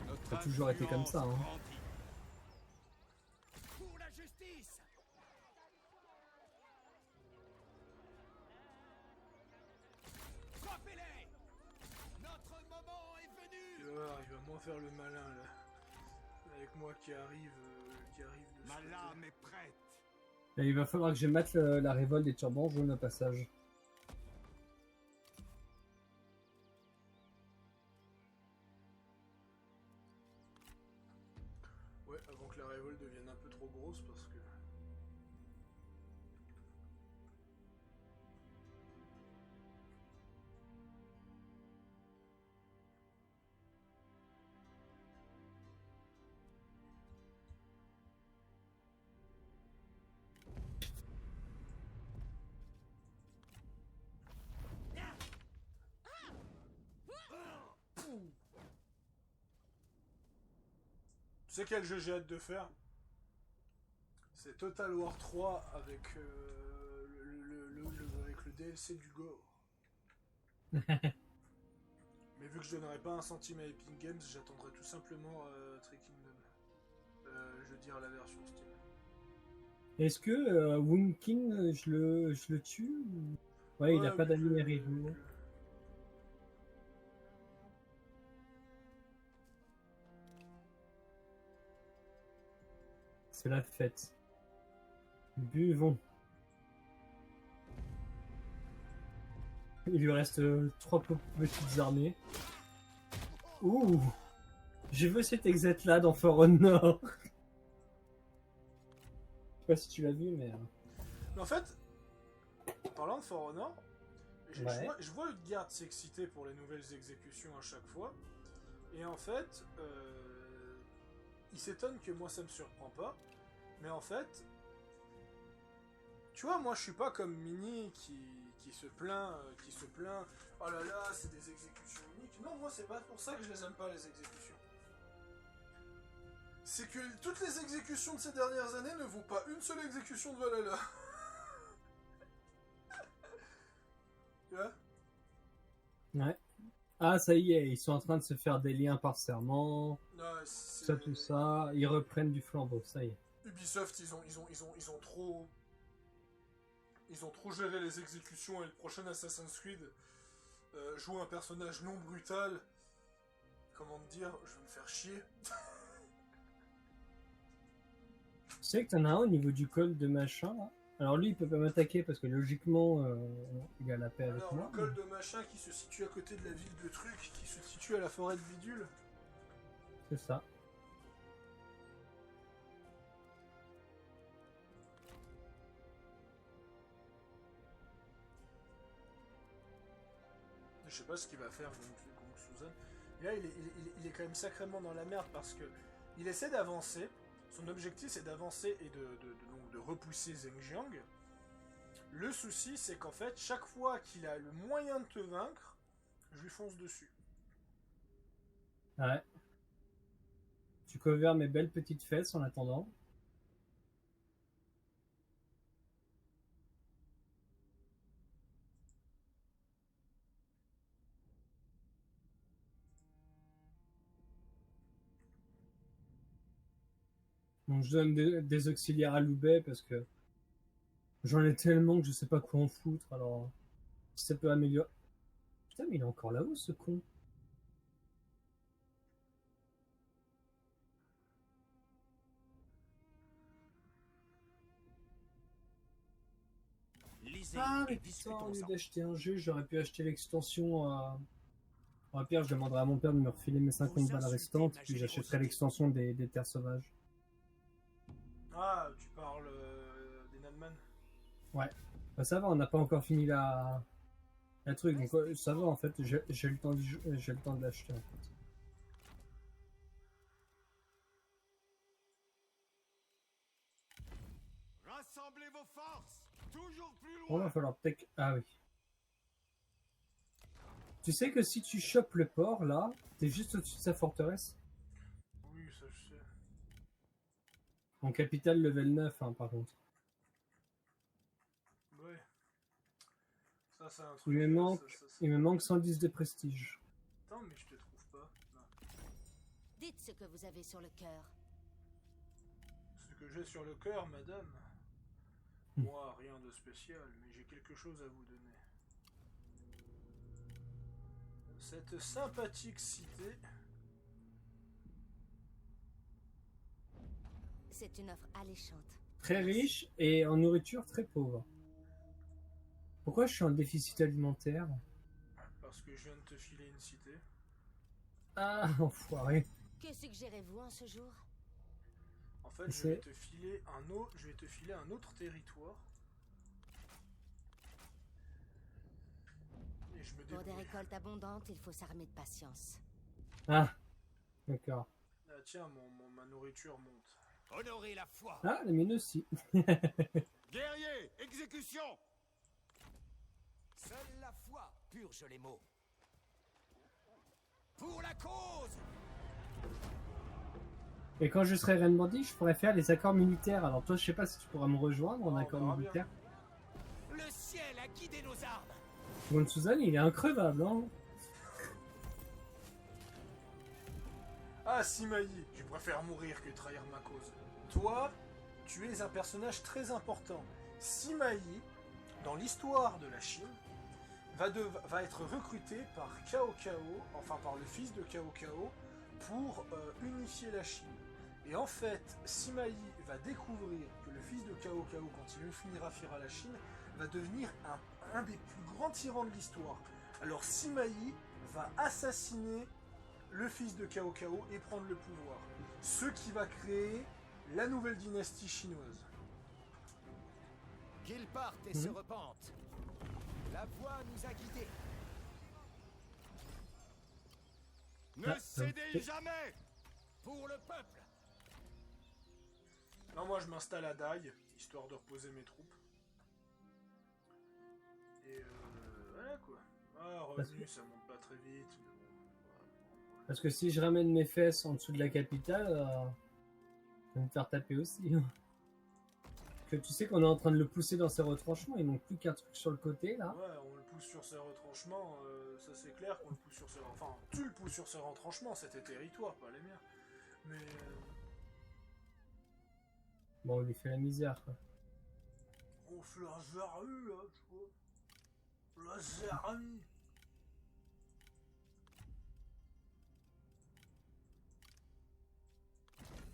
Notre Ça a toujours été comme ça, hein. influence grandit. Pour la justice! Frappez-les! moins faire le malin là. Avec moi qui arrive de Ma ce côté. lame est prête. Et il va falloir que je mette la révolte des turbans jaunes au passage. Ouais, avant que la révolte devienne un peu trop grosse parce que... Tu sais quel jeu j'ai hâte de faire? C'est Total War 3 avec, avec le DLC du Gore. Mais vu que je donnerai pas un centime à Epic Games, j'attendrai tout simplement Trick Kingdom. Je veux dire la version Steam. Est-ce que Wunkin, je le tue ou... Ouais, il a pas vu d'anime que- review. que- C'est la fête. Buvons. Il lui reste 3 petites armées. Ouh! J'ai vu cet exec là dans For Honor. Je sais pas si tu l'as vu, mais. Mais en fait, parlant de For Honor, Ouais. je vois Utgard s'exciter pour les nouvelles exécutions à chaque fois. Et en fait, il s'étonne que moi ça me surprend pas. Mais en fait, tu vois, moi je suis pas comme Mini qui se plaint, oh là là, c'est des exécutions uniques. Non, moi c'est pas pour ça que je les aime pas, les exécutions. C'est que toutes les exécutions de ces dernières années ne vaut pas une seule exécution de Valhalla. Tu vois? Ouais. Ah, ça y est, ils sont en train de se faire des liens par serment. Non, c'est- Ça, tout ça. Ils reprennent du flambeau, ça y est. Ubisoft, ils ont trop... Ils ont trop géré les exécutions et le prochain Assassin's Creed joue un personnage non brutal. Comment te dire, je vais me faire chier. Tu sais que t'en as un au niveau du col de machin là. Alors lui il peut pas m'attaquer parce que logiquement il a la paix avec Alors, moi. le col de machin qui se situe à côté de la ville de Truc, qui se situe à la forêt de Bidule. C'est ça. Je sais pas ce qu'il va faire, Gong Suzan. Et là, il est quand même sacrément dans la merde parce que il essaie d'avancer. Son objectif, c'est d'avancer et donc de repousser Zhengjiang. Le souci, c'est qu'en fait, chaque fois qu'il a le moyen de te vaincre, je lui fonce dessus. Ouais. Tu couvres mes belles petites fesses en attendant. Donc je donne des auxiliaires à Loubet parce que j'en ai tellement que je sais pas quoi en foutre. Alors si ça peut améliorer. Putain mais il est encore là-haut ce con. Lisez Ah et mais putain, au lieu discutons-en. d'acheter un jeu, j'aurais pu acheter l'extension à... Au pire, je demanderai à mon père de me refiler mes 50 balles restantes, puis j'achèterai l'extension des Terres Sauvages. Ah, tu parles des Nadman. Bah, ça va, on n'a pas encore fini la truc, donc ça va en fait, j'ai le temps j'ai le temps de l'acheter en fait. Rassemblez vos forces. Toujours plus Bon, loin. va falloir peut-être... Ah oui. Tu sais que si tu chopes le port, là, t'es juste au-dessus de sa forteresse. Oui, ça je sais. En capitale level 9, hein, par contre. Ouais. Ça, c'est un truc. Il me manque, ça- il me manque 110 de prestige. Attends, mais je te trouve pas. Non. Dites ce que vous avez sur le cœur. Ce que j'ai sur le cœur, madame. Hmm. Moi, rien de spécial, mais j'ai quelque chose à vous donner. Cette sympathique cité C'est une offre alléchante. Très riche et en nourriture très pauvre. Pourquoi je suis en déficit alimentaire? Parce que je viens de te filer une cité. Ah, enfoiré. Que suggérez-vous en ce jour? En fait, je vais te filer un autre territoire. Et je me Pour des débrouille. récoltes abondantes, il faut s'armer de patience. Ah, d'accord. Ah, tiens, ma nourriture monte. Honorez la foi. Ah, la mienne aussi. Guerrier, exécution. Seule la foi purge les maux. Pour la cause. Et quand je serai reine bandit, je pourrais faire les accords militaires. Alors toi, je sais pas si tu pourras me rejoindre en On accord verra militaire. Le ciel a guidé nos armes. Bon, Suzanne, il est increvable, hein. Ah, Simaï, je préfère mourir que trahir ma cause. Toi, tu es un personnage très important. Simaï, dans l'histoire de la Chine, va être recruté par Cao Cao, enfin par le fils de Cao Cao, pour unifier la Chine. Et en fait, Simaï va découvrir que le fils de Cao Cao, quand il finira fier la Chine, va devenir un des plus grands tyrans de l'histoire. Alors Simaï va assassiner le fils de Cao Cao et prendre le pouvoir. Ce qui va créer la nouvelle dynastie chinoise. Qu'ils partent et se repentent. La voie nous a guidés. Ne cédez jamais. Pour le peuple. Non, moi je m'installe à Dai, histoire de reposer mes troupes. Et voilà quoi. Ah, revenu, ça monte pas très vite. Mais bon, Parce que si je ramène mes fesses en dessous de la capitale, ça va me faire taper aussi. Que tu sais qu'on est en train de le pousser dans ses retranchements, il manque plus qu'un truc sur le côté là. ouais, on le pousse sur ses retranchements, ça c'est clair qu'on le pousse sur ses... Enfin, tu le pousses sur ses retranchements, c'était territoire, pas les miens. Mais... Bon, on lui fait la misère quoi. on fait la zermie, là, tu vois. La zermie.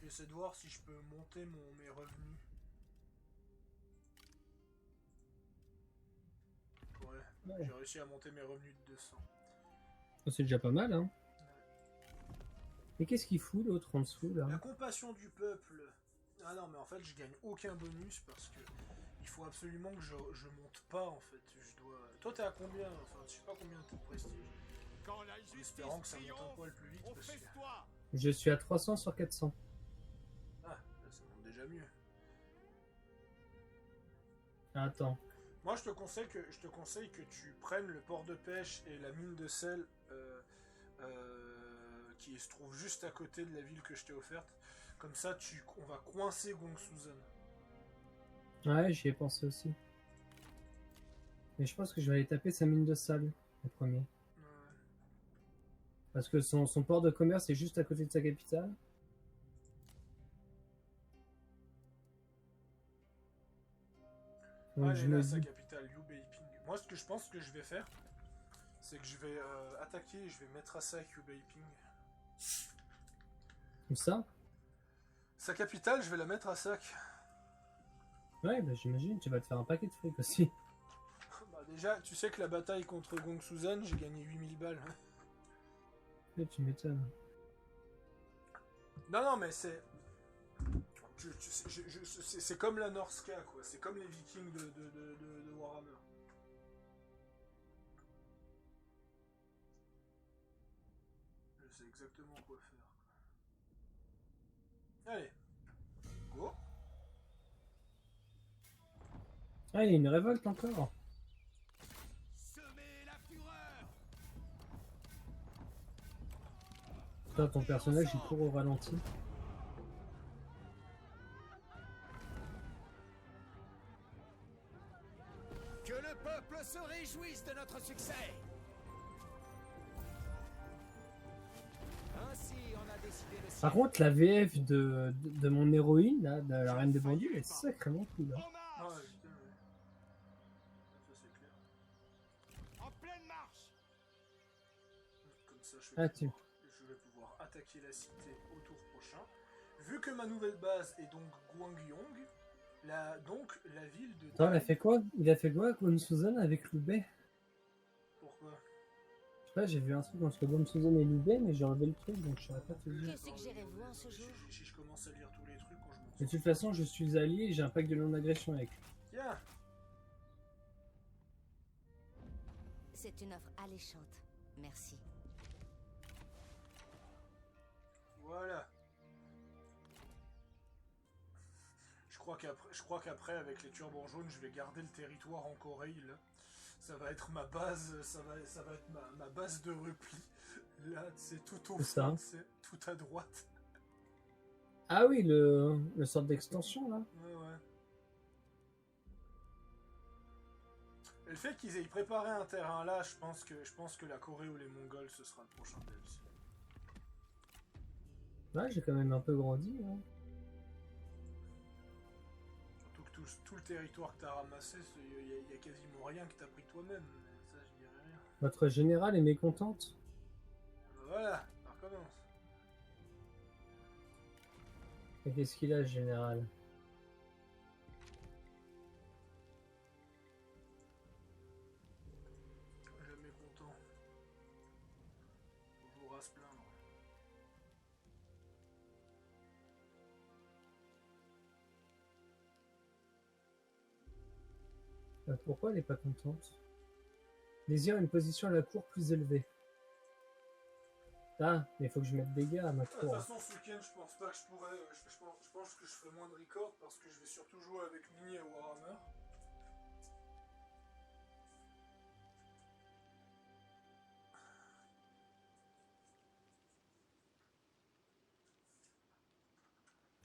J'essaie de voir si je peux monter mes revenus. Ouais, j'ai réussi à monter mes revenus de 200. C'est déjà pas mal, hein. Mais qu'est-ce qu'il fout l'autre en dessous là? La compassion du peuple. Ah non, mais en fait, je gagne aucun bonus parce que il faut absolument que je monte pas en fait. Je dois. Toi, t'es à combien? Enfin, je sais pas combien de prestige. Quand la En justice espérant que ça monte un triomphe, poil plus vite on parce que. festoie. Je suis à 300 sur 400. Ah, là, ça monte déjà mieux. Attends. Moi, je te conseille que tu prennes le port de pêche et la mine de sel qui se trouve juste à côté de la ville que je t'ai offerte. Comme ça, on va coincer Gong Suzan. Ouais, j'y ai pensé aussi. Mais je pense que je vais aller taper sa mine de sable, en premier. Ouais. Parce que son port de commerce est juste à côté de sa capitale. Donc Ah, je elle est me là, sa dis... capitale, Liu Beiping. Moi, ce que je pense que je vais faire, c'est que je vais attaquer et je vais mettre à sac Liu Beiping. Comme ça? Sa capitale, je vais la mettre à sac. Ouais, bah j'imagine, tu vas te faire un paquet de fric aussi. Bah, déjà, tu sais que la bataille contre Gong Suzan, j'ai gagné 8000 balles. Ouais, tu m'étonnes. Non, non, mais c'est... C'est comme la Norska, quoi. C'est comme les Vikings de Warhammer. Je sais exactement quoi faire. Allez. Go. Ah, il y a une révolte encore. Semez la fureur. Putain, ton personnage il court au ralenti. Que le peuple se réjouisse de notre succès. Ainsi, on a décidé le Par contre, la VF de mon héroïne, là, de la reine des bandits, elle est sacrément cool. Hein. En marche. Ouais, putain, ouais. Ça, c'est clair. En pleine marche. Comme ça, Ah, tu... je vais pouvoir attaquer la cité au tour prochain. vu que ma nouvelle base est donc Gwangyong, donc la ville de... Attends, il a fait quoi, Gwen Susan avec Loubet? Pourquoi? Je sais pas, j'ai vu un truc entre Gwen Susan et Loubet, mais j'ai enlevé le truc, donc je saurais pas te dire. Que suggérez-vous en ce jour? Si je commence à lire tous les trucs quand je m'en De toute façon, je suis allié et j'ai un pack de non-agression avec lui. Tiens, C'est une offre alléchante. Merci. voilà. Je crois qu'après, avec les turbans jaunes, je vais garder le territoire en Corée, là. Ça va être ma base, ça va être ma base de repli. Là, c'est tout au C'est ça. fond, c'est tout à droite. Ah oui, le sort d'extension, là. Ouais, ouais. Et le fait qu'ils aient préparé un terrain là, je pense que la Corée ou les Mongols, ce sera le prochain DLC. Ouais, j'ai quand même un peu grandi, hein. Surtout que tout le territoire que t'as ramassé, il y a quasiment rien que t'as pris toi-même. Ça, je dirais rien. Votre générale est mécontente. Voilà, ça recommence. Et qu'est-ce qu'il a, le général? Jamais content. Toujours à se plaindre. Pourquoi elle est pas contente? Désire une position à la cour plus élevée. Ah, mais il faut que je mette des gars à ma De toute cour. façon, ce week-end, je pense pas que je pourrais. Je pense que je ferai moins de record parce que je vais surtout jouer avec Mini et Warhammer.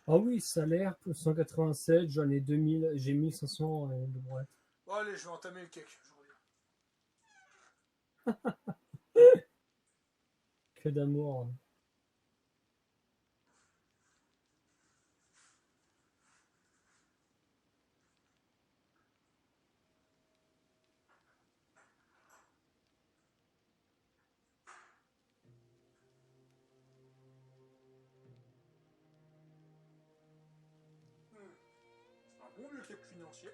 Ah oui, salaire, 187, j'en ai 2000, j'ai 1500 de brouette. Bon, allez, je vais entamer le cake. Je reviens. Que d'amour. Un bon vieux cake financier.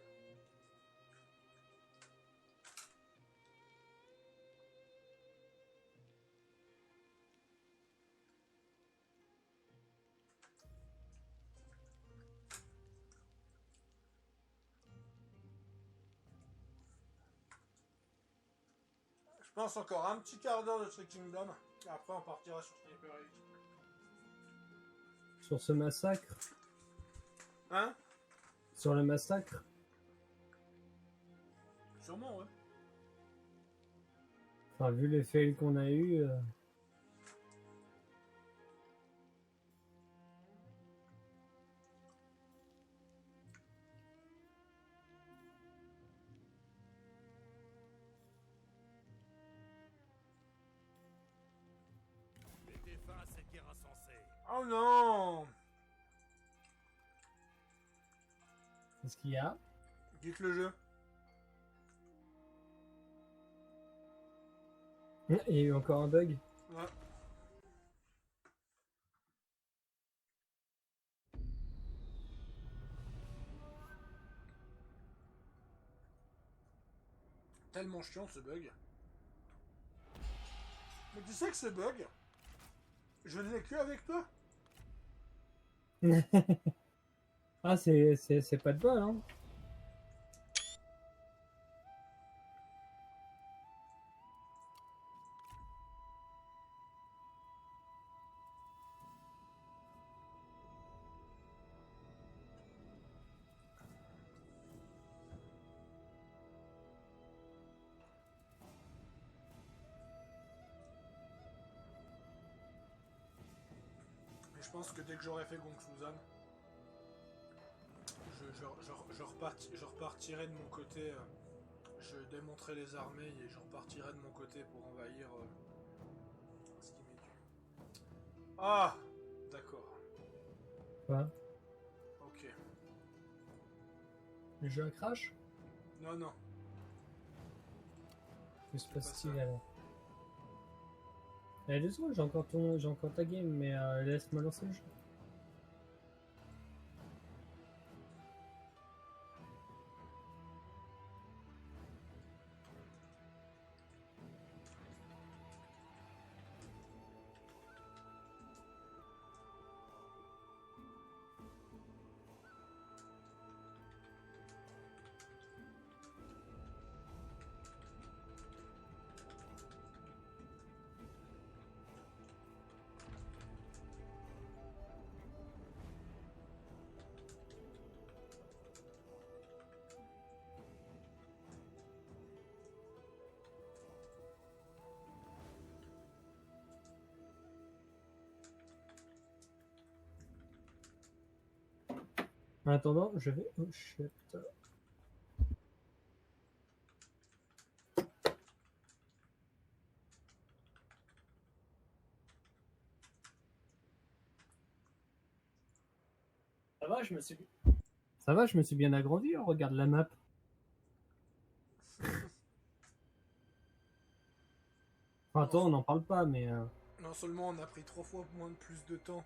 Je pense encore un petit quart d'heure de Trek Kingdom. Et après, on partira sur Sniper Elite. Sur ce massacre. Hein? Sur le massacre. Sûrement, ouais. Enfin, vu les fails qu'on a eu. Mettez fin à cette guerre insensée. Oh non! Qu'est-ce qu'il y a? Dites le jeu. Il y a eu encore un bug. Ouais. Tellement chiant ce bug. Mais tu sais que ce bug, je ne l'ai que avec toi. Ah, c'est pas de bol, hein. Mais je pense que dès que j'aurai fait Gong Suzan, je repartirai de mon côté. Je démonterai les armées et je repartirai de mon côté pour envahir ce qui m'est dû. Ah! D'accord. Quoi? Ok. Le jeu a crash? Non, non. Que se C'est pas passe-t-il ça. alors? Eh, 2 secondes, j'ai encore ta game, mais laisse-moi lancer le jeu. En attendant, je vais au shit. Ça va, je me suis... Ça va, je me suis bien agrandi, on regarde la map. Enfin, toi, on n'en parle pas, mais... Non seulement on a pris 3 fois plus de temps,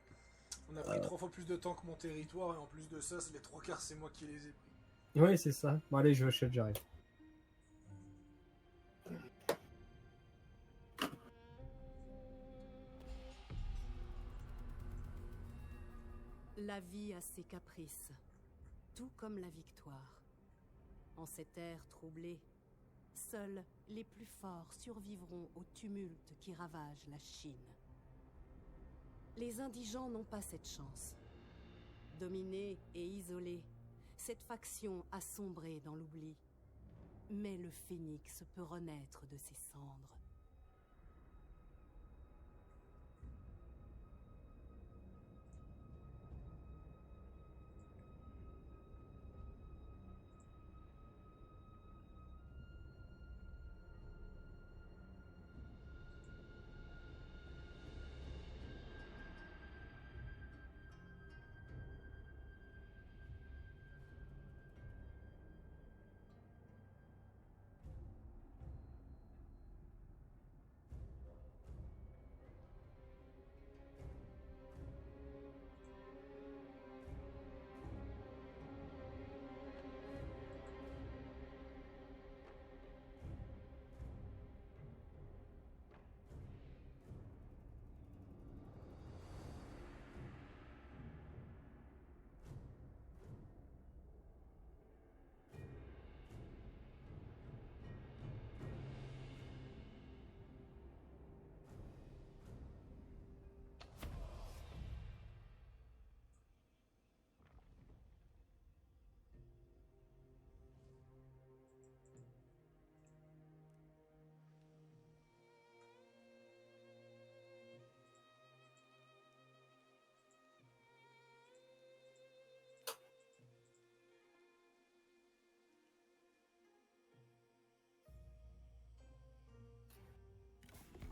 on a pris 3 fois plus de temps que mon territoire, et en plus de ça, c'est les 3 quarts, c'est moi qui les ai pris. Ouais, c'est ça. Bon, allez, je vais au shit, j'arrive. La vie a ses caprices, tout comme la victoire. En cette ère troublée, seuls les plus forts survivront au tumulte qui ravage la Chine. Les indigents n'ont pas cette chance. Dominée et isolée, cette faction a sombré dans l'oubli. Mais le phénix peut renaître de ses cendres.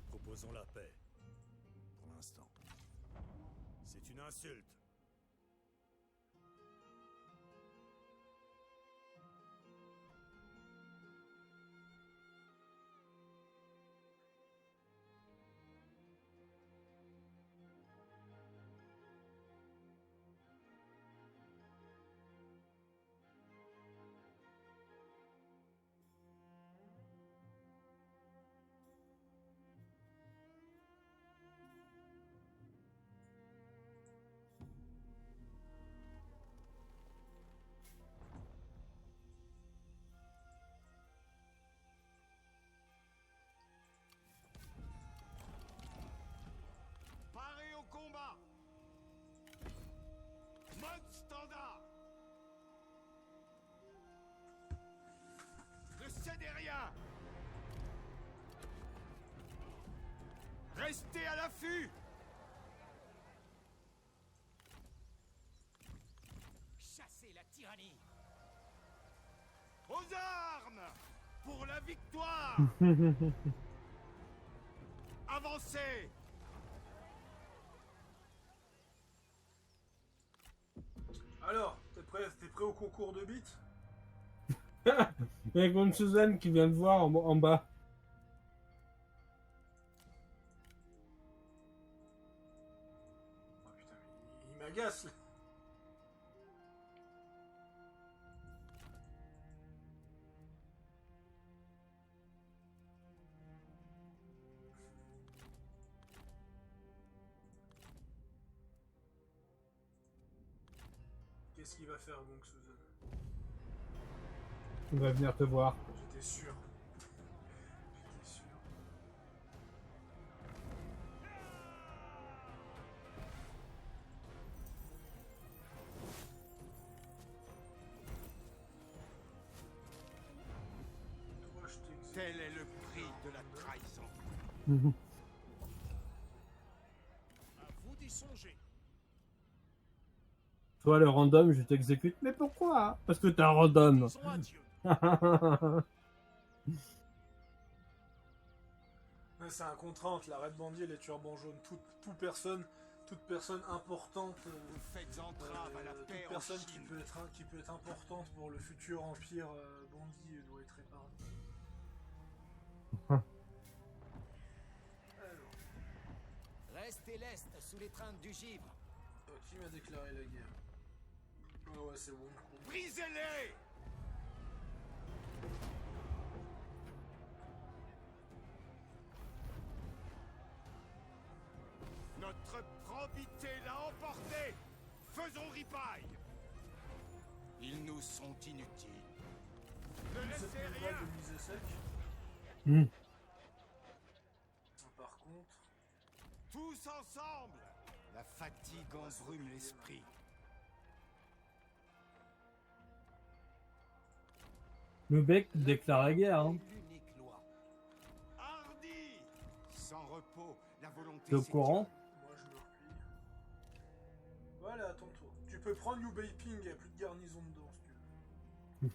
Proposons la paix. Pour l'instant. C'est une insulte. Parez au combat. Mode standard. Ne cédez rien. Restez à l'affût. Chassez la tyrannie. Aux armes pour la victoire. Avancez. Alors, t'es prêt au concours de bits? Il y a Grande Suzanne qui vient de voir en bas. Oh putain, il m'agace là. Qu'est-ce qu'il va faire donc, Susan? Il va venir te voir. J'étais sûr. J'étais sûr. Toi, je t'exécute. Tel est le prix de la trahison. À vous d'y songer. Toi, le random, je t'exécute. Mais pourquoi? Parce que t'es un random. Son adieu. Ouais, c'est un contrat entre la Red Bandit et les Turbans jaunes. Toute personne importante, Vous faites entrave à la paix toute en personne Chine. qui peut être importante pour le futur empire bandit doit être épargnée. Alors, Restez l'Est sous l'étreinte du givre. qui m'a déclaré la guerre? Ah ouais, c'est bon. Brisez-les! Notre probité l'a emporté! Faisons ripaille! Ils nous sont inutiles. Ne Cette laissez nouvelle rien! de mise à sec. Hmm. Par contre, Tous ensemble! La fatigue embrume l'esprit. Lubeck déclare la guerre. Hein. L'unique loi. Hardi! Sans repos, la volonté T'es au s'étire. courant? moi je me replie. Voilà, à ton tour. Tu peux prendre Liu Beiping, il n'y a plus de garnison dedans si tu veux.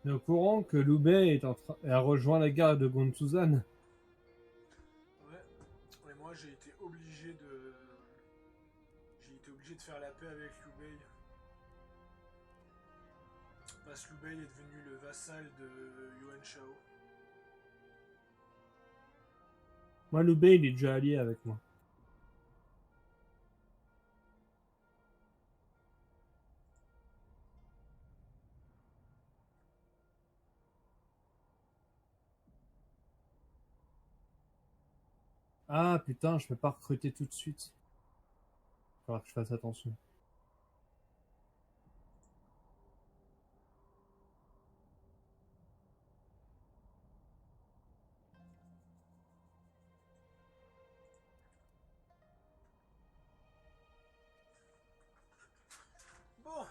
T'es au courant que Lubei a rejoint la gare de Gontsuzan? Ouais. Et moi j'ai été obligé de. J'ai été obligé de faire la paix avec Liu Bei. Parce que Liu Bei est devenu le vassal de Yuan Shao. Moi, Lubei, il est déjà allié avec moi. Ah putain, je peux pas recruter tout de suite. Il faudra que je fasse attention. Bon.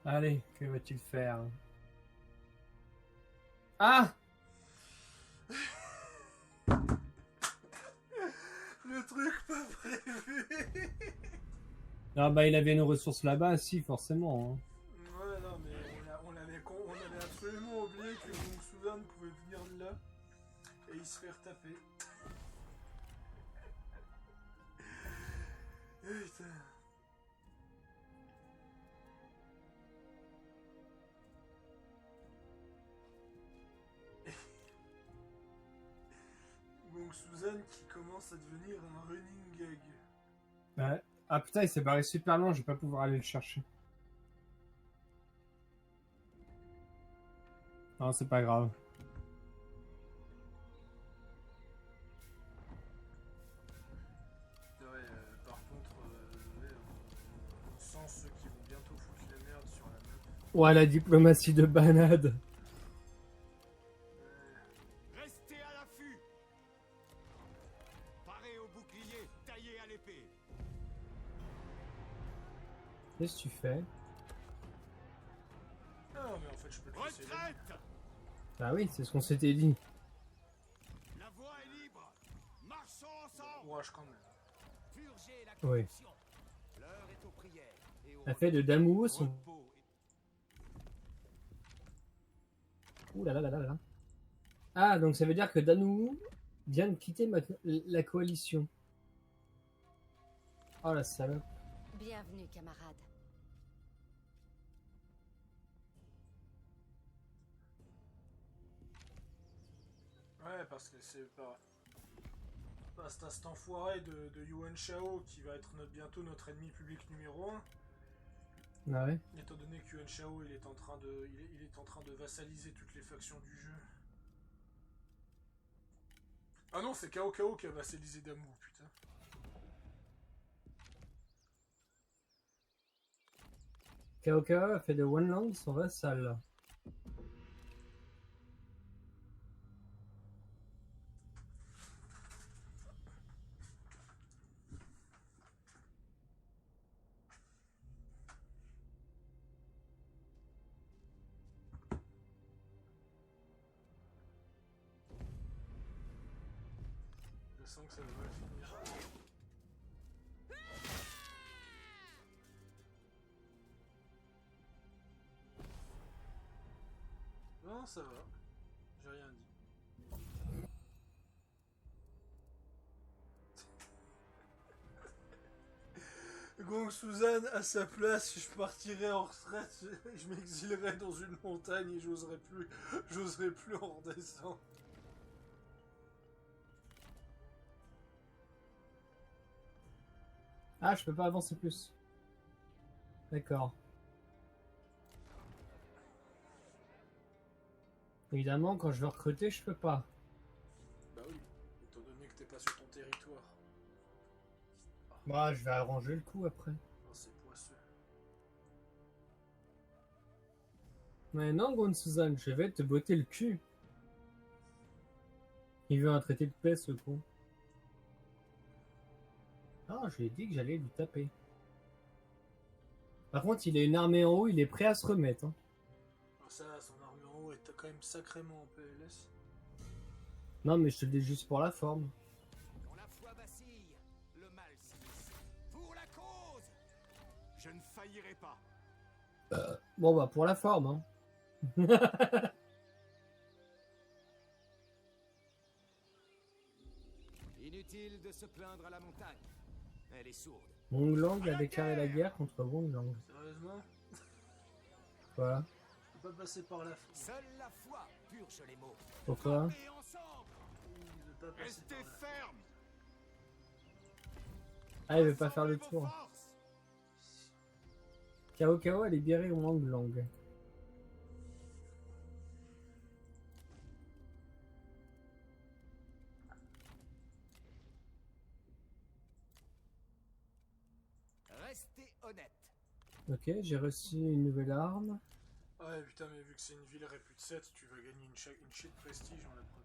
Allez, que va-t-il faire? Ah! Le truc pas prévu. Ah bah il avait une ressource là-bas, si, forcément. Hein. Ouais, non, mais on avait absolument oublié que Gong Sudan pouvait venir de là et il se faire taper. Putain. Gong Sudan qui commence à devenir un running gag. Ouais. Ah putain, il s'est barré super loin, je vais pas pouvoir aller le chercher. Non, c'est pas grave. Ouais, par contre, ouais, on sent ceux qui vont bientôt foutre la merde sur la map. Ouais, la diplomatie de Banade. Restez à l'affût! Parez au bouclier, taillez à l'épée! Qu'est-ce que tu fais? Ah non, mais en fait, je peux te laisser la vie. Retraite! Bah oui, c'est ce qu'on s'était dit. La voie est libre! Marchons ensemble! Courage quand même. Purgez la Oui. corruption. L'heure est aux prières et au La fait de Damu son... Repos Ouh là là là là là. Ah, donc ça veut dire que Damu vient de quitter la coalition. Oh la salope. Bienvenue, camarade. Ouais, parce que c'est pas cet enfoiré de Yuan Shao qui va être bientôt notre ennemi public numéro 1. Ah ouais. Étant donné que Yuan Shao il est en train de vassaliser toutes les factions du jeu. Ah non, c'est Cao Cao qui a vassalisé Damu, putain. Cao Cao a fait de Wanland son vassal. sens que ça va mal finir. Non, ça va. J'ai rien dit. Gong Suzanne, à sa place, je partirais en retraite, je m'exilerais dans une montagne et j'oserais plus en redescendre. Ah, je peux pas avancer plus. D'accord. Évidemment, quand je veux recruter, je peux pas. Bah oui, étant donné que t'es pas sur ton territoire. Bah, je vais arranger le coup après. Oh, c'est poisseux. Mais non, Gon Suzanne, je vais te botter le cul. Il veut un traité de paix, ce con. Ah, je lui ai dit que j'allais lui taper. Par contre, il a une armée en haut, il est prêt à se remettre. Hein. Oh, ça, son armée en haut est quand même sacrément en PLS. Non, mais je te le dis juste pour la forme. Quand la foi vacille, le mal s'initie. Pour la cause! Je ne faillirai pas. Bon, bah, pour la forme. Hein. Inutile de se plaindre à la montagne. Elle est sourde. Wong Lang a déclaré la guerre contre Wong Lang. Sérieusement? Voilà. Je peux pas passer par la fin. Seule la foi purge les maux. Pourquoi? Et ensemble! Il veut pas passer Restez par la fin. ferme. Ah, il veut pas faire le Rassemblez vos tour. forces. Cao Cao a libéré Wong Lang. Restez honnête. Ok, j'ai reçu une nouvelle arme. Ouais, putain, mais vu que c'est une ville répute 7, tu vas gagner une shit prestige en la prenant.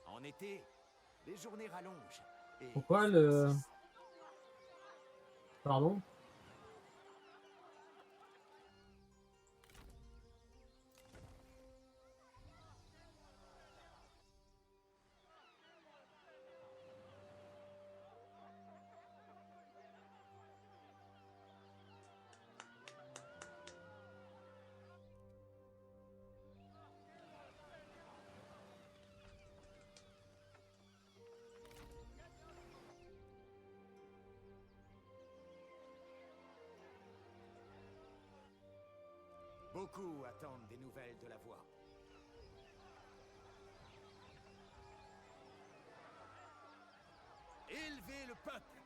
En été, les journées rallongent. Et Pourquoi le... Pardon? beaucoup attendent des nouvelles de la voix. Élevez le peuple!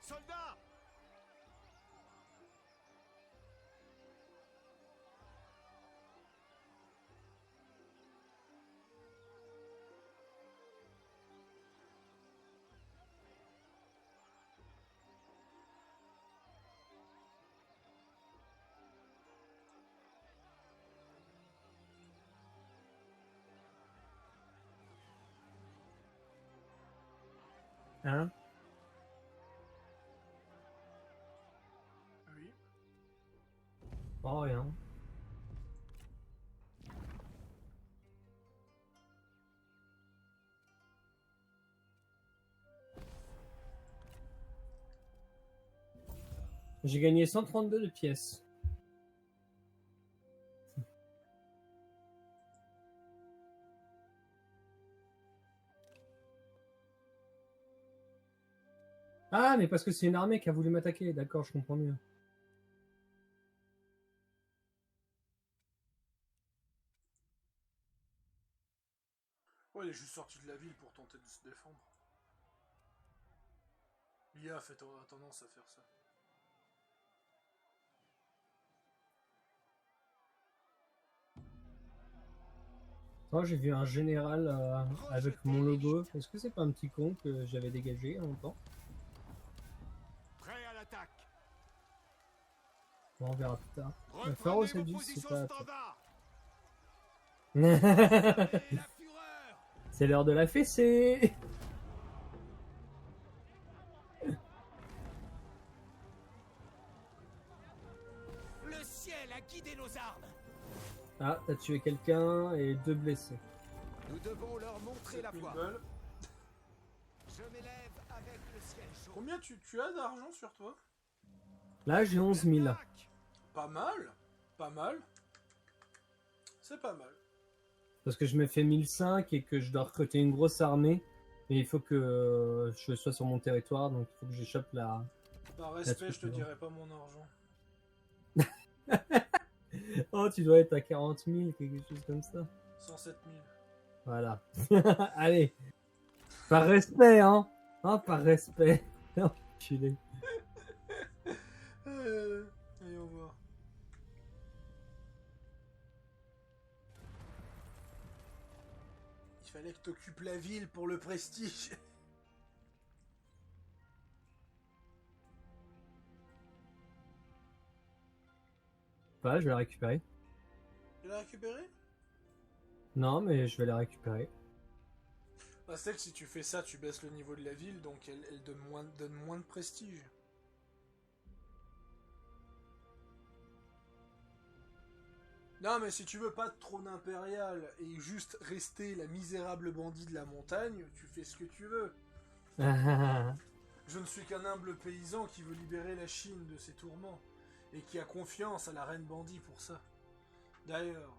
Soldats! Hein? Oui. Oh, rien. J'ai gagné 132 de pièces. Ah, mais parce que c'est une armée qui a voulu m'attaquer. D'accord, je comprends mieux. Ouais, il est juste sorti de la ville pour tenter de se défendre. L'IA a tendance à faire ça. Oh, j'ai vu un général avec mon logo. Est-ce que c'est pas un petit con que j'avais dégagé en même temps? Bon, on verra plus tard. Reprenez Pharaoh, vos c'est du- positions c'est pas- standards. Et la fureur. C'est l'heure de la fessée. Le ciel a guidé nos armes. Ah, t'as tué quelqu'un et 2 blessés. Nous devons leur montrer la Une voie. balle. Je m'élève avec le ciel chaud. Combien tu as d'argent sur toi? Là, j'ai 11 000. Attaque. Pas mal. Pas mal. C'est pas mal. Parce que je me fais 1005 et que je dois recruter une grosse armée. Et il faut que je sois sur mon territoire, donc il faut que j'échappe la... Par respect, je te truc, non. dirai pas mon argent. Oh, tu dois être à 40 000, quelque chose comme ça. 107 000. Voilà. Allez. Par respect, hein. Hein, par respect. Enculé. Allez, on va. Il fallait que t'occupes la ville pour le prestige. Voilà, je vais la récupérer. Tu l'as récupéré? Non, mais je vais la récupérer. Bah, c'est que si tu fais ça, tu baisses le niveau de la ville, donc elle donne moins de prestige. Non, mais si tu veux pas de trône impérial et juste rester la misérable bandit de la montagne, tu fais ce que tu veux. Je ne suis qu'un humble paysan qui veut libérer la Chine de ses tourments et qui a confiance à la reine bandit pour ça. D'ailleurs,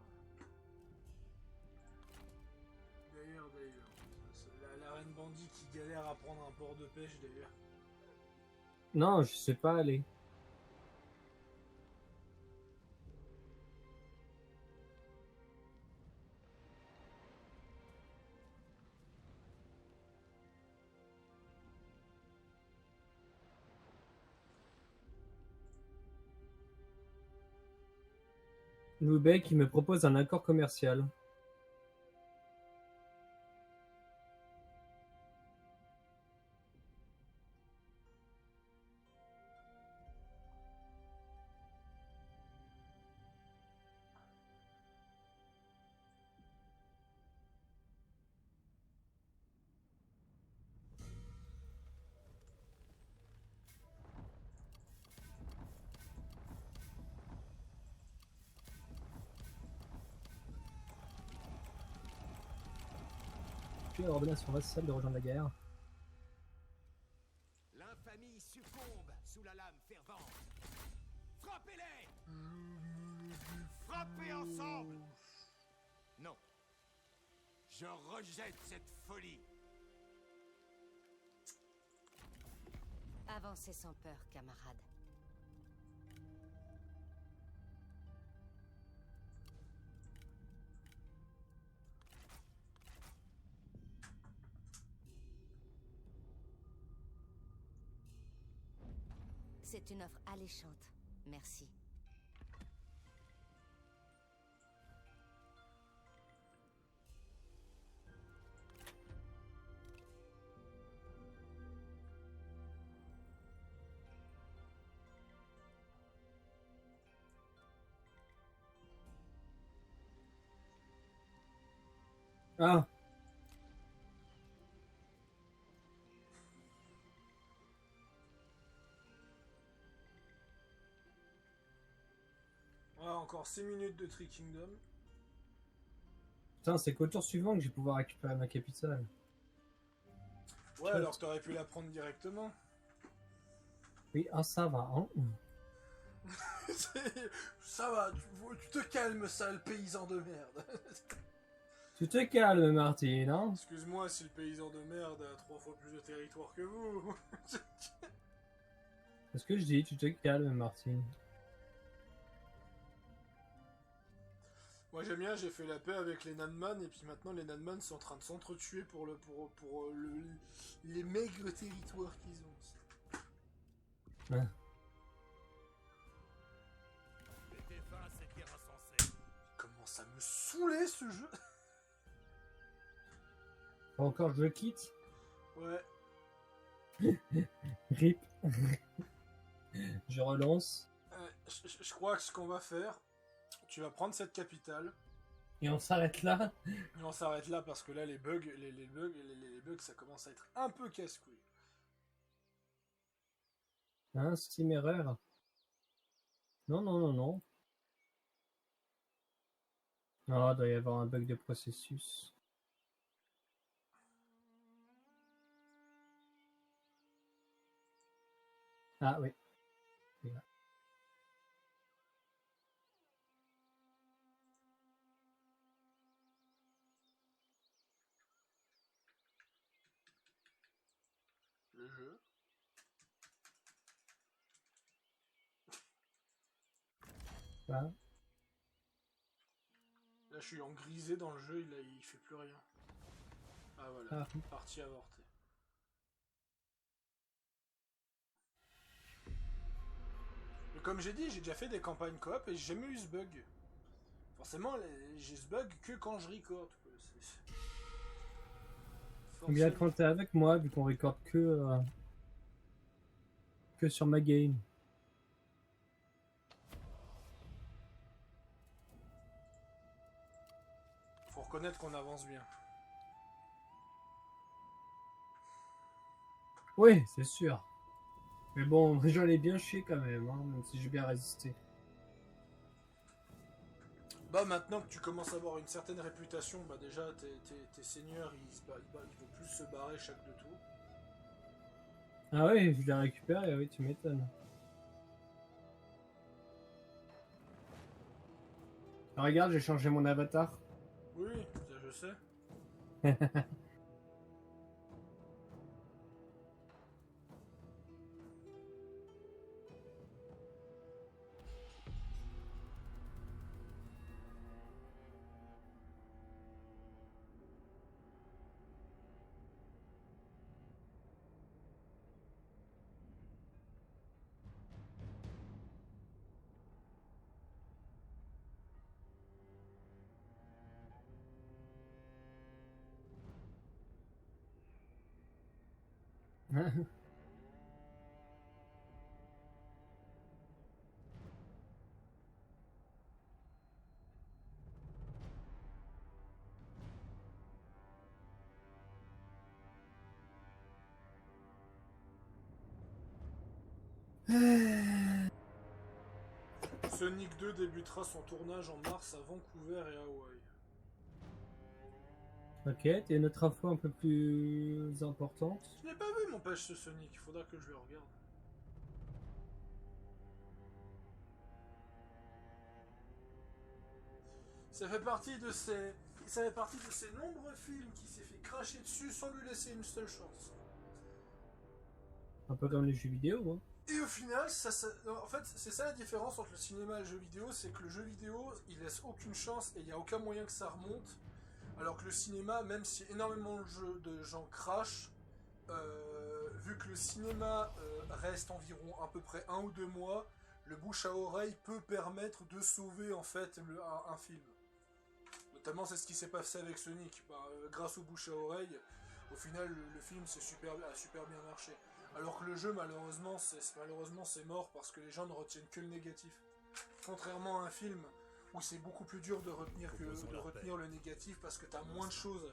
la reine bandit qui galère à prendre un port de pêche d'ailleurs. Non, je sais pas aller. Loubet qui me propose un accord commercial. Puis ordonner à son vassal de rejoindre la guerre. L'infamie succombe sous la lame fervente. Frappez-les. Frappez ensemble. Non. Je rejette cette folie. Avancez sans peur, camarade. C'est une offre alléchante. Merci. Ah, Ouais, encore 6 minutes de Tree Kingdom. putain, c'est qu'au tour suivant que je vais pouvoir récupérer ma capitale. Ouais, alors que t'aurais pu la prendre directement. Oui, ah ça va, hein. Ça va, tu te calmes, sale paysan de merde. Tu te calmes, Martine, hein. Excuse-moi si le paysan de merde a 3 fois plus de territoire que vous. C'est ce que je dis, tu te calmes, Martine. Moi j'aime bien, j'ai fait la paix avec les Nanman et puis maintenant les Nanman sont en train de s'entretuer pour les maigres territoires qu'ils ont. Ouais. Mettez fin à cette guerre insensée. Comment ça me saoulait ce jeu. Encore je quitte. Ouais. RIP. Je relance. Je crois que ce qu'on va faire, tu vas prendre cette capitale, Et on s'arrête là. et on s'arrête là parce que là, les bugs, les bugs, ça commence à être un peu casse-couille. Hein, Steam erreur. Non, non, non, non. Ah, doit y avoir un bug de processus. Ah oui. Là. Le jeu. Là. Là, je suis en grisé dans le jeu, il fait plus rien. Ah voilà, Ah. partie avortée. Mais comme j'ai dit, j'ai déjà fait des campagnes coop et j'ai jamais eu ce bug. Forcément, j'ai ce bug que quand je record. Quoi. Ou bien quand t'es avec moi, vu qu'on recorde que sur ma game. Faut reconnaître qu'on avance bien. Oui, c'est sûr. Mais bon, j'en ai bien chié quand même, hein, même si j'ai bien résisté. Bah maintenant que tu commences à avoir une certaine réputation, bah déjà tes seigneurs ils vont plus se barrer chaque 2 tours. Ah oui, je l'ai récupéré, oui, tu m'étonnes. Regarde, j'ai changé mon avatar. Oui, ça je sais. Sonic 2 débutera son tournage en mars à Vancouver et Hawaï. Ok, t'as une autre info un peu plus importante. Je n'ai pas vu mon page ce Sonic, il faudra que je le regarde. Ça fait partie de ces nombreux films qui s'est fait cracher dessus sans lui laisser une seule chance. Un peu comme les jeux vidéo, hein. Et au final, en fait, c'est ça la différence entre le cinéma et le jeu vidéo, c'est que le jeu vidéo, il laisse aucune chance et il n'y a aucun moyen que ça remonte. Alors que le cinéma, même si énormément de gens crachent, vu que le cinéma reste environ à peu près 1 ou 2 mois, le bouche à oreille peut permettre de sauver en fait un film. Notamment c'est ce qui s'est passé avec Sonic. Grâce au bouche à oreille, au final le film a super bien marché. Alors que le jeu malheureusement c'est mort parce que les gens ne retiennent que le négatif. Contrairement à un film où c'est beaucoup plus dur de retenir le négatif parce que t'as moins de choses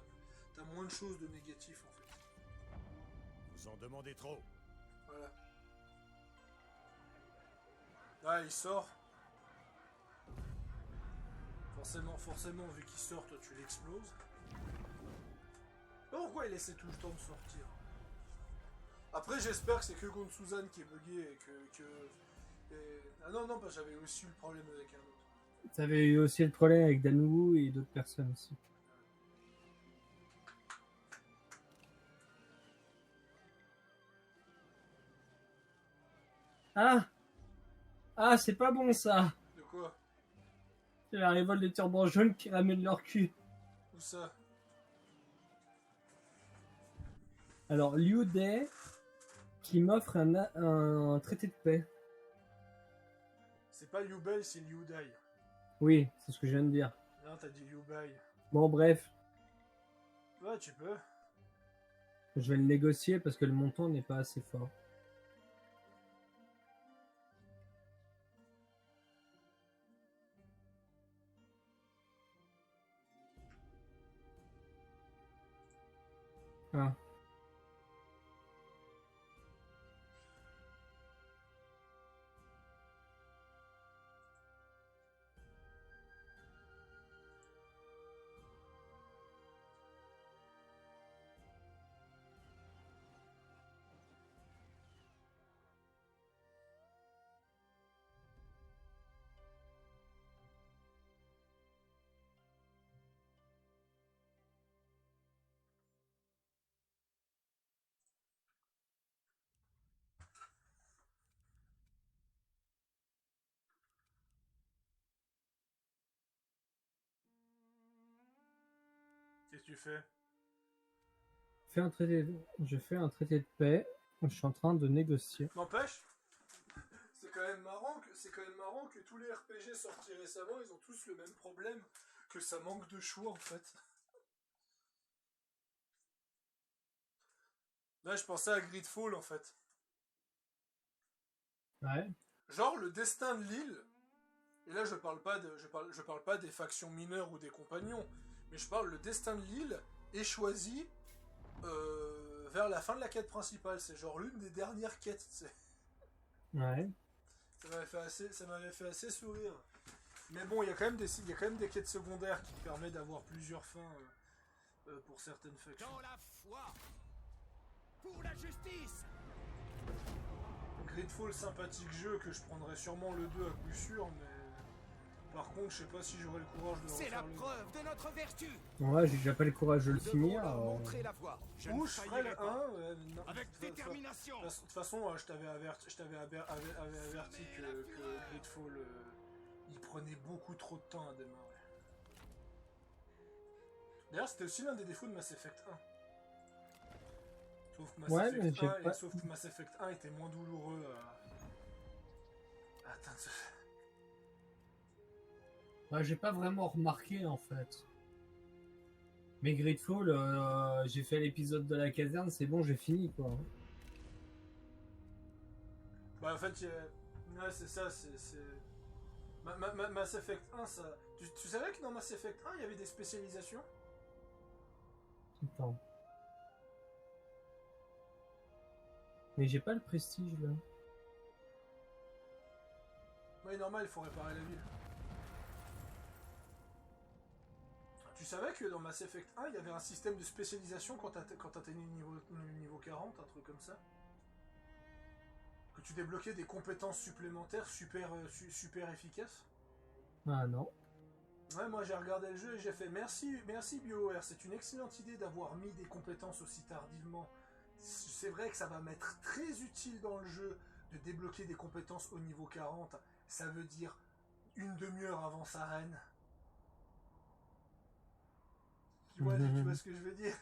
de négatif en fait. Vous en demandez trop. Voilà. Là il sort. Forcément, vu qu'il sort, toi tu l'exploses. Pourquoi il essaie tout le temps de sortir? Après, j'espère que c'est que Gon-Suzanne qui est bugué et Ah non, parce que j'avais aussi eu le problème avec un autre. T'avais eu aussi le problème avec Danou et d'autres personnes aussi. Ah! Ah, c'est pas bon ça! De quoi? C'est la révolte des turbans jaunes qui ramènent leur cul. Où ça? Alors, Liu Dai qui m'offre un traité de paix. C'est pas Liu Bei, c'est Liu Dai. Oui, c'est ce que je viens de dire. Non, t'as dit Liu Bei. Bon, bref, Ouais, tu peux. je vais le négocier parce que le montant n'est pas assez fort. Ah. Qu'est-ce que tu fais? Je fais un traité de paix. Je suis en train de négocier. N'empêche, c'est quand même marrant que tous les RPG sortis récemment, ils ont tous le même problème, que ça manque de choix en fait. Là, je pensais à Gridfall en fait. Ouais. Genre le destin de l'île. Et là, je parle pas des factions mineures ou des compagnons, mais je parle le destin de l'île est choisi vers la fin de la quête principale. C'est genre l'une des dernières quêtes. Ouais. Ça m'avait fait assez sourire. Mais bon, il y a quand même des quêtes secondaires qui permettent d'avoir plusieurs fins pour certaines factions. Dans la foi. Pour la justice. Gridfall, sympathique jeu que je prendrais sûrement le 2 à coup sûr, mais par contre, je sais pas si j'aurai le courage de C'est la refaire le 2. preuve de notre vertu. Ouais, j'ai déjà pas le courage de le Nous devons finir. leur montrer la voie. Je Ou ne je ferai faillirai le pas. 1. Non, Avec de détermination. toute façon, je t'avais averti que Gridfall, il prenait beaucoup trop de temps à démarrer. D'ailleurs, c'était aussi l'un des défauts de Mass Effect 1. Sauf que Mass Effect 1 était moins douloureux à atteindre. Ouais, j'ai pas vraiment remarqué en fait. Mais Gridfall, j'ai fait l'épisode de la caserne, c'est bon, j'ai fini quoi. Bah en fait, ouais, c'est ça, Mass Effect 1, ça... Tu savais que dans Mass Effect 1, il y avait des spécialisations? Attends. Mais j'ai pas le prestige là. Ouais, normal, il faut réparer la ville. Tu savais que dans Mass Effect 1, il y avait un système de spécialisation quand t'atteignais le niveau 40, un truc comme ça? Que tu débloquais des compétences supplémentaires super efficaces? Ah non. Ouais, moi j'ai regardé le jeu et j'ai fait merci BioWare, c'est une excellente idée d'avoir mis des compétences aussi tardivement. C'est vrai que ça va m'être très utile dans le jeu de débloquer des compétences au niveau 40. Ça veut dire une demi-heure avant sa reine. Tu vois ce que je veux dire?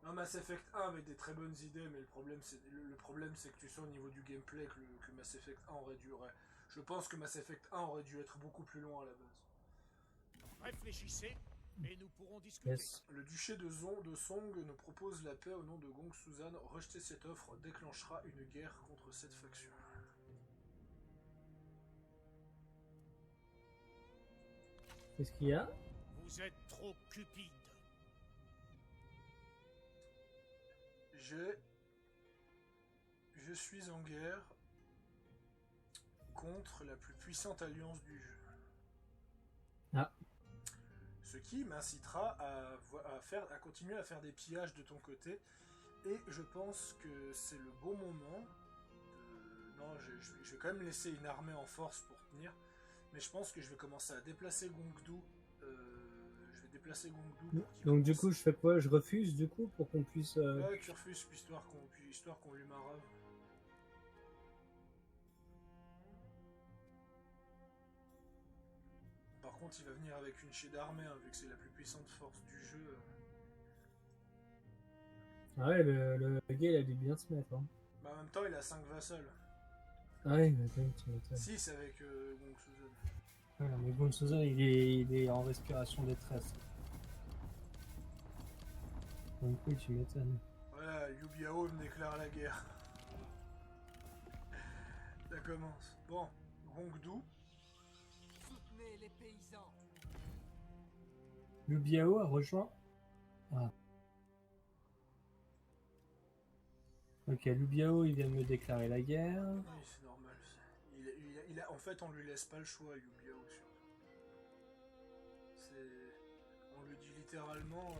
Non, Mass Effect 1 avait des très bonnes idées, mais le problème c'est que tu sais au niveau du gameplay que Mass Effect 1 aurait dû... Je pense que Mass Effect 1 aurait dû être beaucoup plus long à la base. Réfléchissez et nous pourrons discuter. Yes. Le duché de Song nous propose la paix au nom de Gong Suzan. Rejeter cette offre déclenchera une guerre contre cette faction. Qu'est-ce qu'il y a? Vous êtes trop cupide. Je suis en guerre contre la plus puissante alliance du jeu. Ah. Ce qui m'incitera à continuer à faire des pillages de ton côté. Et je pense que c'est le bon moment. Non, je vais quand même laisser une armée en force pour tenir. Mais je pense que je vais commencer à déplacer Gongdu. Je vais déplacer Gongdu pour qu'il Donc du commence. coup, je fais quoi? Je refuse du coup pour qu'on puisse... Ouais, tu refuses, histoire qu'on lui marave. Par contre, il va venir avec une chée d'armée, hein, vu que c'est la plus puissante force du jeu. Ouais, le gars, il a dû bien se mettre. Hein. Bah, en même temps, il a 5 vassals. Ouais, mais quand même, tu m'étonnes. 6 avec Gong Suzan. Ouais, mais Gong Suzan, il est en respiration détresse. Donc oui, tu m'étonnes. Voilà, Liu Biao me déclare la guerre. Ça commence. Bon, Gongdu. Soutenez les paysans. Liu Biao a rejoint. Ah. Ok, Liu Biao, il vient de me déclarer la guerre. Oui, c'est normal. En fait, on lui laisse pas le choix, Liu Biao, surtout. On lui dit littéralement,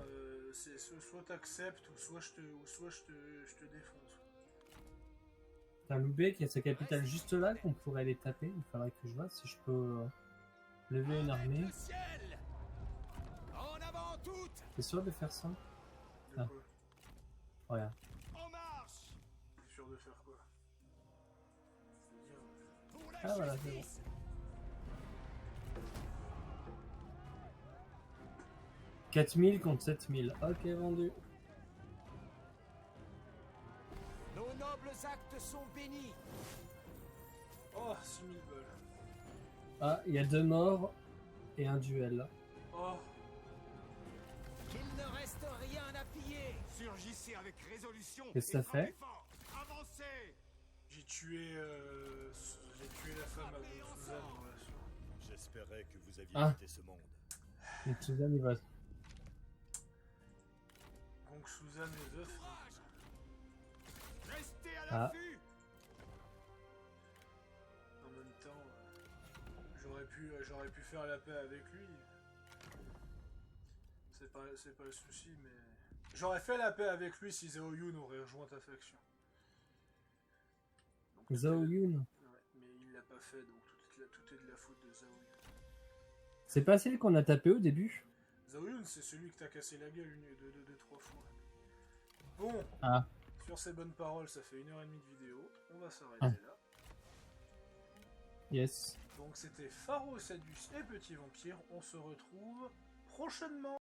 c'est soit t'acceptes, ou soit je te défonce. T'as Loubet qui a sa capitale juste là, qu'on pourrait aller taper. Il faudrait que je vois si je peux lever une armée. Le ciel. En avant toutes. T'es sûr de faire ça? De Ah. quoi? Regarde. En marche. T'es sûr de faire quoi? C'est-à-dire, Pour la Ah, voilà, c'est justice. 4000 contre 7000. Ok, vendu. Nos nobles actes sont bénis. Oh, 6000 balles. Ah, il y a 2 morts et un duel. Oh, Qu'il ne reste rien à piller. Surgissez avec résolution. Qu'est-ce que et ça fait? frappez fort. Avancez. j'ai tué la femme à Gong Suzanne dans l'assaut. J'espérais que vous aviez Ah. quitté ce monde. Et Suzanne, il va. Gong Suzanne et The Front. Restez à Ah. l'affût. En même temps, j'aurais pu faire la paix avec lui. C'est pas le souci, mais... J'aurais fait la paix avec lui si Zhao Yun aurait rejoint ta faction. Donc, Zhao Yun. Ouais, mais il l'a pas fait, donc tout est de la faute de Zhao Yun. C'est pas celle qu'on a tapé au début? Zhao Yun, c'est celui que t'as cassé la gueule deux, trois fois. Bon, Ah. sur ces bonnes paroles, ça fait 1h30 de vidéo. On va s'arrêter Ah. là. Yes. Donc c'était Pharo Sadus et Petit Vampire. On se retrouve prochainement.